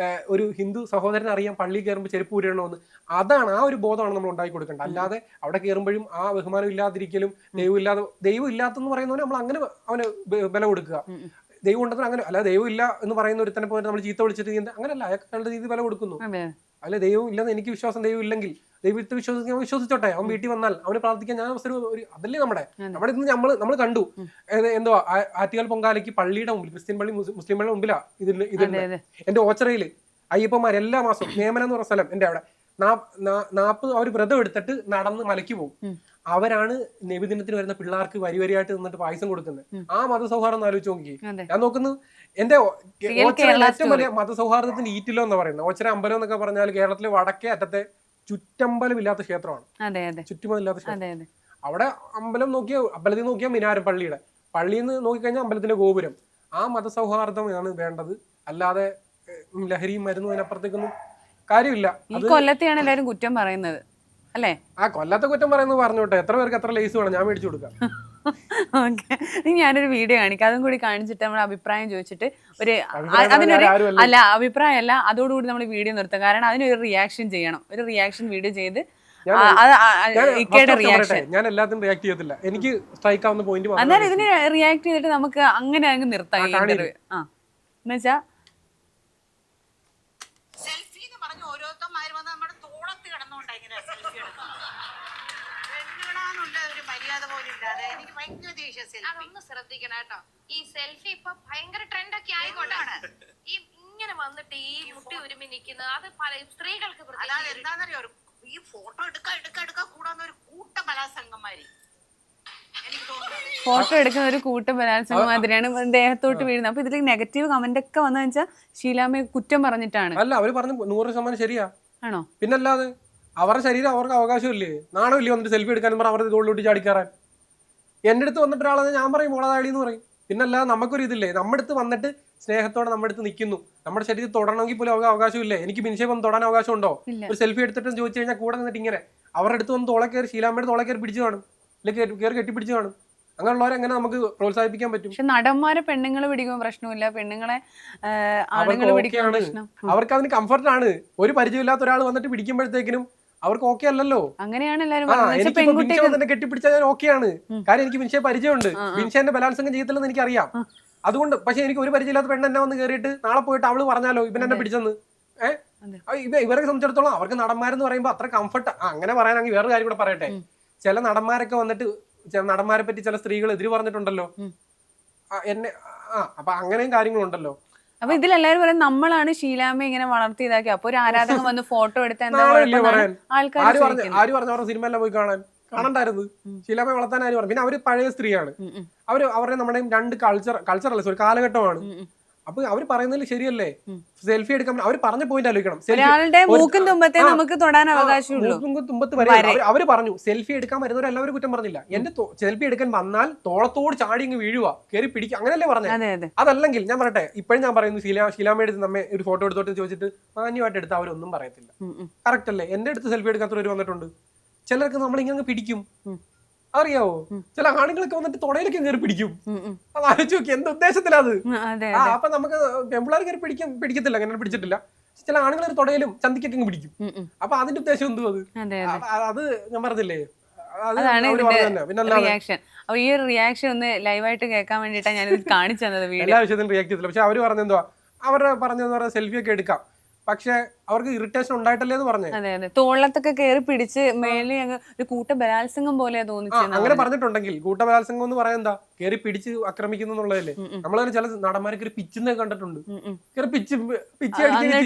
ഒരു ഹിന്ദു സഹോദരൻ അറിയാം പള്ളിയിൽ കയറുമ്പോൾ ചെരുപ്പ് ഊരിടണമെന്ന്. അതാണ്, ആ ഒരു ബോധമാണ് നമ്മൾ ഉണ്ടാക്കി കൊടുക്കേണ്ടത്. അല്ലാതെ അവിടെ കയറുമ്പോഴും ആ ബഹുമാനം ഇല്ലാതിരിക്കലും, ദൈവം ഇല്ലാത്തെന്ന് പറയുന്നവന് നമ്മൾ അങ്ങനെ അവന് ബലം കൊടുക്കുക. ദൈവം ഉണ്ടെന്ന് അങ്ങനെ അല്ല, ദൈവം ഇല്ല എന്ന് പറയുന്ന ഒരുത്തനെ പോലെ നമ്മൾ ചീത്ത വിളിച്ചിട്ട് അങ്ങനെയല്ല, അയാളുടെ രീതി വില കൊടുക്കുന്നു. അല്ല, ദൈവം ഇല്ലെന്ന് എനിക്ക് വിശ്വാസം, ദൈവം ഇല്ലെങ്കിൽ ദൈവത്തെ ഞാൻ വിശ്വസിച്ചോട്ടെ. അവൻ വീട്ടിൽ വന്നാൽ അവന് പ്രാർത്ഥിക്കാൻ ഞാൻ അവസരം അതല്ലേ നമ്മുടെ ഇന്ന് നമ്മൾ കണ്ടു. എന്തോ ആറ്റുകാൽ പൊങ്കാലയ്ക്ക് പള്ളിയുടെ മുമ്പിൽ, ക്രിസ്ത്യൻ പള്ളി മുസ്ലിം പള്ളിയുടെ മുമ്പിലാ ഇതിന്റെ എന്റെ ഓച്ചറയില് അയ്യപ്പന്മാർ എല്ലാ മാസവും നിയമനം എന്ന് പറഞ്ഞ സ്ഥലം എന്റെ അവിടെ 40 അവർ വ്രതം എടുത്തിട്ട് നടന്ന് മലയ്ക്ക് പോകും. അവരാണ് നബിദിനത്തിന് വരുന്ന പിള്ളേർക്ക് വരിയായിട്ട് നിന്നിട്ട് പായസം കൊടുക്കുന്നത്. ആ മതസൗഹാർദ്ദം ആലോചിച്ച് നോക്കി. ഞാൻ നോക്കുന്നത് എന്റെ ഓച്ചറയിൽ ഏറ്റവും വലിയ മതസൗഹാർദ്ദത്തിന്റെ ഈറ്റിലോ എന്ന് പറയുന്നത്. ഓച്ചറ അമ്പലം എന്നൊക്കെ പറഞ്ഞാൽ കേരളത്തിലെ വടക്കേ അറ്റത്തെ ചുറ്റമ്പലം ഇല്ലാത്ത ക്ഷേത്രമാണ്. ചുറ്റുമതില്ലാത്ത ക്ഷേത്രം. അവിടെ അമ്പലത്തിൽ നോക്കിയാൽ മിനാരം, പള്ളിയിൽ നിന്ന് നോക്കിക്കഴിഞ്ഞാൽ അമ്പലത്തിന്റെ ഗോപുരം. ആ മതസൗഹാർദ്ദമാണ് വേണ്ടത്. അല്ലാതെ ലഹരിയും മരുന്നും അതിനപ്പുറത്തേക്കൊന്നും കാര്യമില്ല. കൊല്ലത്തെയാണ് എല്ലാവരും കുറ്റം പറയുന്നത് അല്ലേ? ആ കൊല്ലത്തെ കുറ്റം പറയുന്നത് പറഞ്ഞോട്ടെ. എത്ര പേർക്ക് എത്ര ലേസ് വേണം, ഞാൻ മേടിച്ചു കൊടുക്കാം. ഓക്കെ, ഞാനൊരു വീഡിയോ കാണിക്കാം. അതും കൂടി കാണിച്ചിട്ട് നമ്മുടെ അഭിപ്രായം ചോദിച്ചിട്ട് അഭിപ്രായം അല്ല, അതോടുകൂടി നമ്മൾ വീഡിയോ നിർത്താം. കാരണം അതിനൊരു റിയാക്ഷൻ ചെയ്യണം. ഒരു റിയാക്ഷൻ വീഡിയോ ചെയ്ത് ഞാൻ എല്ലാത്തിനും റിയാക്ട് ചെയ്യത്തില്ല. എനിക്ക് സ്ട്രൈക്ക് ആവുന്ന പോയിന്റ് അന്നേരം ഇതിന് റിയാക്ട് ചെയ്തിട്ട് നമുക്ക് അങ്ങനെ അങ്ങ് നിർത്താം. എന്നുവെച്ചാ ഓരോരുത്തന്മാര് വന്ന് നമ്മുടെ തോളത്ത് കിടന്നുകൊണ്ടാ ഇങ്ങനെ സെൽഫി എടുക്കുന്നത്. മര്യാദ പോലും ഇല്ലാതെ എനിക്ക് ഭയങ്കര ദേഷ്യം സെൽഫി. അതൊന്ന് ശ്രദ്ധിക്കണം കേട്ടോ. ഈ സെൽഫി ഇപ്പൊ ഭയങ്കര ട്രെൻഡ് ഒക്കെ ആയിക്കോട്ടെ. ഈ ഇങ്ങനെ വന്നിട്ട് ഈ മുട്ടി ഉരുമി നിൽക്കുന്നത് അത് പല സ്ത്രീകൾക്ക് അല്ലാതെ എന്താണെന്നറിയോ, ഈ ഫോട്ടോ എടുക്ക കൂടാന്ന ഒരു കൂട്ട ബലാത്സംഗന്മാര് എനിക്ക് തോന്നുന്നത്. ഫോട്ടോ എടുക്കുന്ന ഒരു കൂട്ട ബലാത്സംഗം മാതിരിയാണ് ദേഹത്തോട്ട് വീഴുന്നത്. അപ്പൊ ഇതിൽ നെഗറ്റീവ് കമന്റ് ഒക്കെ വന്നതെന്ന് വെച്ചാൽ ഷീലാമ്മയെ കുറ്റം പറഞ്ഞിട്ടാണ്. അല്ല, അവര് പറഞ്ഞു 100% ശരിയാ. ആണോ? പിന്നല്ലാതെ അവരുടെ ശരീരം അവർക്ക് അവകാശമില്ലേ? നാണമില്ലേ വന്നിട്ട് സെൽഫി എടുക്കാനും പറഞ്ഞ അവരുടെ തോളിലോട്ട് ചാടിക്കയറാൻ? എൻ്റെ അടുത്ത് വന്നിട്ട് ഒരാളെ ഞാൻ പറയും മോളതാടി എന്ന് പറയും. പിന്നല്ലാതെ നമുക്കൊരു ഇതില്ലേ? നമ്മുടെ അടുത്ത് വന്നിട്ട് സ്നേഹത്തോടെ നമ്മുടെ അടുത്ത് നിൽക്കുന്നു, നമ്മുടെ ശരീരത്തിൽ തൊടണമെങ്കിൽ പോലും അവർക്ക് അവകാശമില്ലേ? എനിക്ക് ബിൻഷേപ്പ് ഒന്ന് തൊടാൻ അവകാശം ഉണ്ടോ? ഒരു സെൽഫി എടുത്തിട്ട് ചോദിച്ചു കഴിഞ്ഞാൽ കൂടെ നിന്നിട്ട് ഇങ്ങനെ അവരുടെ അടുത്ത് വന്ന് തോളെ കയറി ഷീലാമ്മയുടെ തോളെ കയറി പിടിച്ചു കാണും, അല്ലെങ്കിൽ കയറി കെട്ടിപ്പിടിച്ചു കാണും. അങ്ങനെയുള്ളവരെ എങ്ങനെ നമുക്ക് പ്രോത്സാഹിപ്പിക്കാൻ പറ്റും? പക്ഷെ നടന്മാരെ പെണ്ണുങ്ങളെ പിടിക്കുമ്പോൾ പ്രശ്നമില്ല, പെണ്ണുങ്ങളെ ആണുങ്ങൾ പിടിക്കുമ്പോൾ പ്രശ്നം. അവർക്ക് അതിന് കംഫർട്ടാണ്. ഒരു പരിചയമില്ലാത്ത ഒരാൾ വന്നിട്ട് പിടിക്കുമ്പോഴത്തേക്കിനും അവർക്ക് ഓക്കെ അല്ലല്ലോ. അങ്ങനെയാണ് എല്ലാരും തന്നെ കെട്ടിപ്പിടിച്ചാൽ ഞാൻ ഓക്കെയാണ്. കാരണം എനിക്ക് ബിൻഷയെ പരിചയമുണ്ട്, ബിൻഷന്റെ ബലാത്സംഗം ചെയ്യത്തില്ലെന്ന് എനിക്കറിയാം. അതുകൊണ്ട് പക്ഷെ എനിക്ക് ഒരു പരിചയമില്ലാത്ത പെണ്ണ് എന്നെ വന്ന് കയറിയിട്ട് നാളെ പോയിട്ട് അവള് പറഞ്ഞാലോ ഇവൻ എന്നെ പിടിച്ചെന്ന്. ഇവരെ സംബന്ധിച്ചിടത്തോളം അവർക്ക് നടന്മാരെന്ന് പറയുമ്പോൾ അത്ര കംഫർട്ട്. അങ്ങനെ പറയാനെങ്കിൽ വേറൊരു കാര്യം കൂടെ പറയട്ടെ. ചില നടന്മാരൊക്കെ വന്നിട്ട് നടന്മാരെ പറ്റി ചില സ്ത്രീകൾ എതിര് പറഞ്ഞിട്ടുണ്ടല്ലോ എന്നെ. അപ്പൊ അങ്ങനെയും കാര്യങ്ങളുണ്ടല്ലോ. അപ്പൊ ഇതിലെല്ലാരും പറയും നമ്മളാണ് ഷീലാമ്മ ഇങ്ങനെ വളർത്തി ഇതാക്കി. അപ്പൊ ഒരു ആരാധകൻ വന്ന് ഫോട്ടോ എടുത്ത ആര് പറഞ്ഞു അവരുടെ സിനിമ എല്ലാം പോയി കാണണ്ടായിരുന്നു? ഷീലാമ്മയെ വളർത്താൻ ആര് പറഞ്ഞു? പിന്നെ അവര് പഴയ സ്ത്രീയാണ്. അവരുടെ നമ്മുടെ രണ്ട് കൾച്ചർ അല്ല, സോറി, കാലഘട്ടമാണ്. അപ്പൊ അവര് പറയുന്നതിൽ ശരിയല്ലേ? സെൽഫി എടുക്കാൻ അവര് പറഞ്ഞ പോയിന്റ് ആലോചിക്കണം. തുമ്പത്ത് വരെ അവര് പറഞ്ഞു സെൽഫി എടുക്കാൻ വരുന്നവരെല്ലാവരും കുറ്റം പറഞ്ഞില്ല. എന്റെ സെൽഫി എടുക്കാൻ വന്നാൽ തോളത്തോട് ചാടി ഇങ്ങ് വീഴുക, കയറി പിടിക്കുക, അങ്ങനെയല്ലേ പറഞ്ഞത്? അതല്ലെങ്കിൽ ഞാൻ പറയട്ടെ, ഇപ്പോഴും ഞാൻ പറയുന്നു ഷീലാമ്മയുടെ അടുത്ത് നമ്മെ ഒരു ഫോട്ടോ എടുത്തോട്ട് ചോദിച്ചിട്ട് മാന്യമായിട്ട് എടുത്ത് അവരൊന്നും പറയത്തില്ല. കറക്റ്റ് അല്ലേ? എന്റെ അടുത്ത് സെൽഫി എടുക്കാത്തവര് വന്നിട്ടുണ്ട്. ചിലർക്ക് നമ്മളിങ്ങനെ പിടിക്കും, അറിയാവോ? ചില ആണുങ്ങളൊക്കെ വന്നിട്ട് തൊടയിലൊക്കെ കയറി പിടിക്കും. അത് ആലോചിച്ച് നോക്കി എന്ത് ഉദ്ദേശത്തിലത്? അപ്പൊ നമുക്ക് പെമ്പിള്ളേർ കയറി പിടിക്കത്തില്ല, അങ്ങനെ പിടിച്ചിട്ടില്ല. ചില ആണുങ്ങൾ തൊടയിലും ചന്തിക്കൊക്കെ പിടിക്കും. അപ്പൊ അതിന്റെ ഉദ്ദേശം എന്തുവാ? അത് ഞാൻ പറഞ്ഞില്ലേ, റിയാക്ഷൻ. അപ്പൊ ഈ ഒരു റിയാക്ഷൻ ഒന്ന് ലൈവായിട്ട് കേൾക്കാൻ വേണ്ടിട്ടാണ് ഞാൻ കാണിച്ചു തന്നത്. എല്ലാ വിഷയത്തിലും റിയാക്ട് ചെയ്തില്ല. പക്ഷെ അവര് പറഞ്ഞെന്തുവാ, അവരുടെ പറഞ്ഞെന്ന് പറഞ്ഞാൽ സെൽഫി ഒക്കെ എടുക്കാം, പക്ഷെ അവർക്ക് ഇറിറ്റേഷൻ ഉണ്ടായിട്ടല്ലേ എന്ന് പറഞ്ഞു. അതെ അതെ, തോളത്തൊക്കെ കയറി പിടിച്ച് മേലെ ഒരു കൂട്ട ബലാത്സംഗം പോലെ തോന്നിച്ചു. അങ്ങനെ പറഞ്ഞിട്ടുണ്ടെങ്കിൽ കൂട്ട ബലാത്സംഗം എന്ന് പറയാൻ എന്താ? കയറി പിടിച്ച് ആക്രമിക്കുന്നു എന്നുള്ളതല്ലേ? നമ്മളതിന് ചില നടന്മാരെ കയറി പിച്ചെന്ന് കണ്ടിട്ടുണ്ട്. കയറി പിച്ച്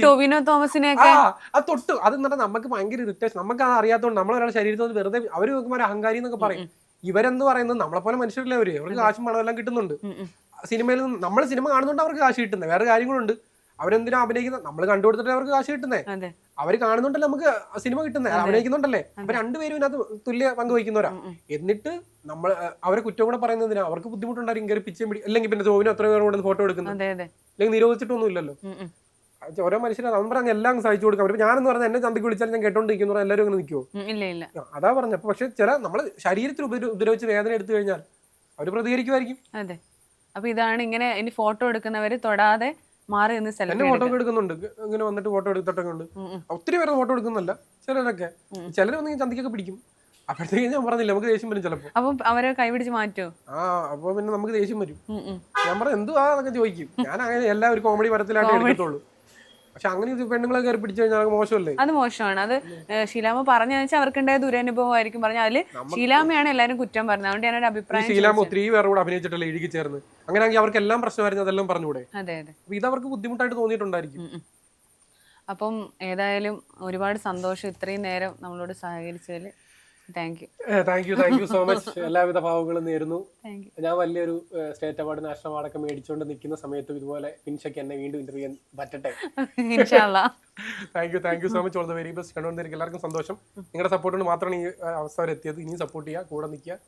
ടോവിനോ തോമസിനെയൊക്കെ അത് തൊട്ടു. അത് എന്നിട്ട് നമുക്ക് ഭയങ്കര ഇറിറ്റേഷൻ. നമുക്ക് അത് അറിയാത്തതുകൊണ്ട് നമ്മളൊരാൾ ശരീരത്തിൽ വെറുതെ അവര് നോക്കുമ്പോൾ അഹങ്കാരി എന്നൊക്കെ പറയും. ഇവരെന്ന് പറയുന്നത് നമ്മളെ പോലെ മനുഷ്യരല്ലേ അവര്? അവർക്ക് കാശും പണം എല്ലാം കിട്ടുന്നുണ്ട് സിനിമയിൽ നിന്ന്. നമ്മൾ സിനിമ കാണുന്നതുകൊണ്ട് അവർക്ക് കാശ് കിട്ടുന്നത്. വേറെ കാര്യങ്ങളുണ്ട്. അവരെന്തിനാ അഭിനയിക്കുന്നത്? നമ്മൾ കണ്ടുകൊടുത്തിട്ട് അവർക്ക് കാശ് കിട്ടുന്നേ. അവര് കാണുന്നുണ്ടല്ലേ നമുക്ക് സിനിമ കിട്ടുന്നേ, അഭിനയിക്കുന്നുണ്ടല്ലേ. അപ്പൊ രണ്ടുപേരും ഇതിനകത്ത് തുല്യ പങ്ക് വഹിക്കുന്നവരാ. എന്നിട്ട് നമ്മൾ അവരെ കുറ്റം കൂടെ പറയുന്നതിനാ? അവർക്ക് ബുദ്ധിമുട്ടുണ്ടായിരിക്കും കയറി പിച്ചയും പിടി. അല്ലെങ്കിൽ പിന്നെ ജോവിനും എത്ര പേരും കൂടെ ഫോട്ടോ എടുക്കുന്നത്? അല്ലെങ്കിൽ നിരോധിച്ചിട്ടൊന്നും ഇല്ലല്ലോ. ഓരോ മനുഷ്യരെ നമ്മൾ പറഞ്ഞ എല്ലാം സഹിച്ചു കൊടുക്കാം. ഞാനെന്ന് പറഞ്ഞാൽ എന്നെ ചന്തിക്ക് വിളിച്ചാൽ ഞാൻ കേട്ടോണ്ടിരിക്കുന്നു, എല്ലാവരും അങ്ങനെ നിൽക്കുമോ? അതാ പറഞ്ഞ. പക്ഷെ ചില നമ്മള് ശരീരത്തിൽ ഉപദ്രവിച്ച് വേദന എടുത്തു കഴിഞ്ഞാൽ അവര് പ്രതികരിക്കുമായിരിക്കും. അതെ. അപ്പൊ ഇതാണ് ഇങ്ങനെ ഇനി ഫോട്ടോ എടുക്കുന്നവര് തൊടാതെ മാറി നിന്ന് എന്നെ ഫോട്ടോ ഒക്കെ എടുക്കുന്നുണ്ട്. ഇങ്ങനെ വന്നിട്ട് ഫോട്ടോ എടുത്തിട്ടൊക്കെ ഉണ്ട്. ഒത്തിരി പേര് ഫോട്ടോ എടുക്കുന്നല്ല, ചിലരൊക്കെ. ചിലരൊന്നും ചന്തിക്കൊക്കെ പിടിക്കും. അപ്പോഴത്തേക്ക് ഞാൻ പറഞ്ഞില്ല, നമുക്ക് ദേഷ്യം വരും ചിലപ്പോ. അപ്പൊ അവരെ കൈപിടിച്ച് മാറ്റുമോ? അപ്പൊ പിന്നെ നമുക്ക് ദേഷ്യം വരും. ഞാൻ പറഞ്ഞ എന്തുവാ എന്നൊക്കെ ചോദിക്കും. ഞാൻ അങ്ങനെ എല്ലാ ഒരു കോമഡി പരത്തിലായിട്ട് എടുക്കത്തുള്ളൂ. പക്ഷെ അങ്ങനെ പെണ്ണുങ്ങളെ കയറി പിടിച്ചു കഴിഞ്ഞാൽ മോശമല്ലേ? അത് മോശമാണ്. അത് ഷീലാമ്മ പറഞ്ഞാൽ അവർക്കുണ്ടായ ദുരനുഭവം ആയിരിക്കും പറഞ്ഞാൽ. അതില് ഷീലാമ്മയാണ് എല്ലാരും കുറ്റം പറഞ്ഞത്. അതുകൊണ്ട് ഞാനൊരു അഭിപ്രായം. ഷീലാമ്മ ഒത്തിരി പേരുടെ കൂടെ അഭിനയിച്ചിട്ടല്ലേ ഇഴുകി ചേർന്ന്. അങ്ങനെയാണെങ്കിൽ അവർക്ക് എല്ലാം പ്രശ്നമായിരുന്നു, അതെല്ലാം പറഞ്ഞുകൂടെ? അതെ അതെ. ഇതവർക്ക് ബുദ്ധിമുട്ടായിട്ട് തോന്നിയിട്ടുണ്ടായിരിക്കും. അപ്പം ഏതായാലും ഒരുപാട് സന്തോഷം ഇത്രയും നേരം നമ്മളോട് സഹകരിച്ചതിൽ. Thank you so much. എല്ലാവിധ ഭാവങ്ങളും നേരുന്നു. ഞാൻ വലിയൊരു സ്റ്റേറ്റ് അവാർഡ്, നാഷണൽ അവാർഡൊക്കെ മേടിച്ചുകൊണ്ട് നിൽക്കുന്ന സമയത്തും ഇതുപോലെ പിൻഷയ്ക്ക് എന്നെ വീണ്ടും ഇന്റർവ്യൂ ചെയ്യാൻ പറ്റട്ടെ. Thank you so much. All the very best. കണ്ടുകൊണ്ടിരിക്കും എല്ലാവർക്കും സന്തോഷം. നിങ്ങളുടെ സപ്പോർട്ട് കൊണ്ട് മാത്രമാണ് ഈ അവസ്ഥ വരെ എത്തിയത്. ഇനിയും സപ്പോർട്ട് ചെയ്യുക, കൂടെ നിൽക്കുക.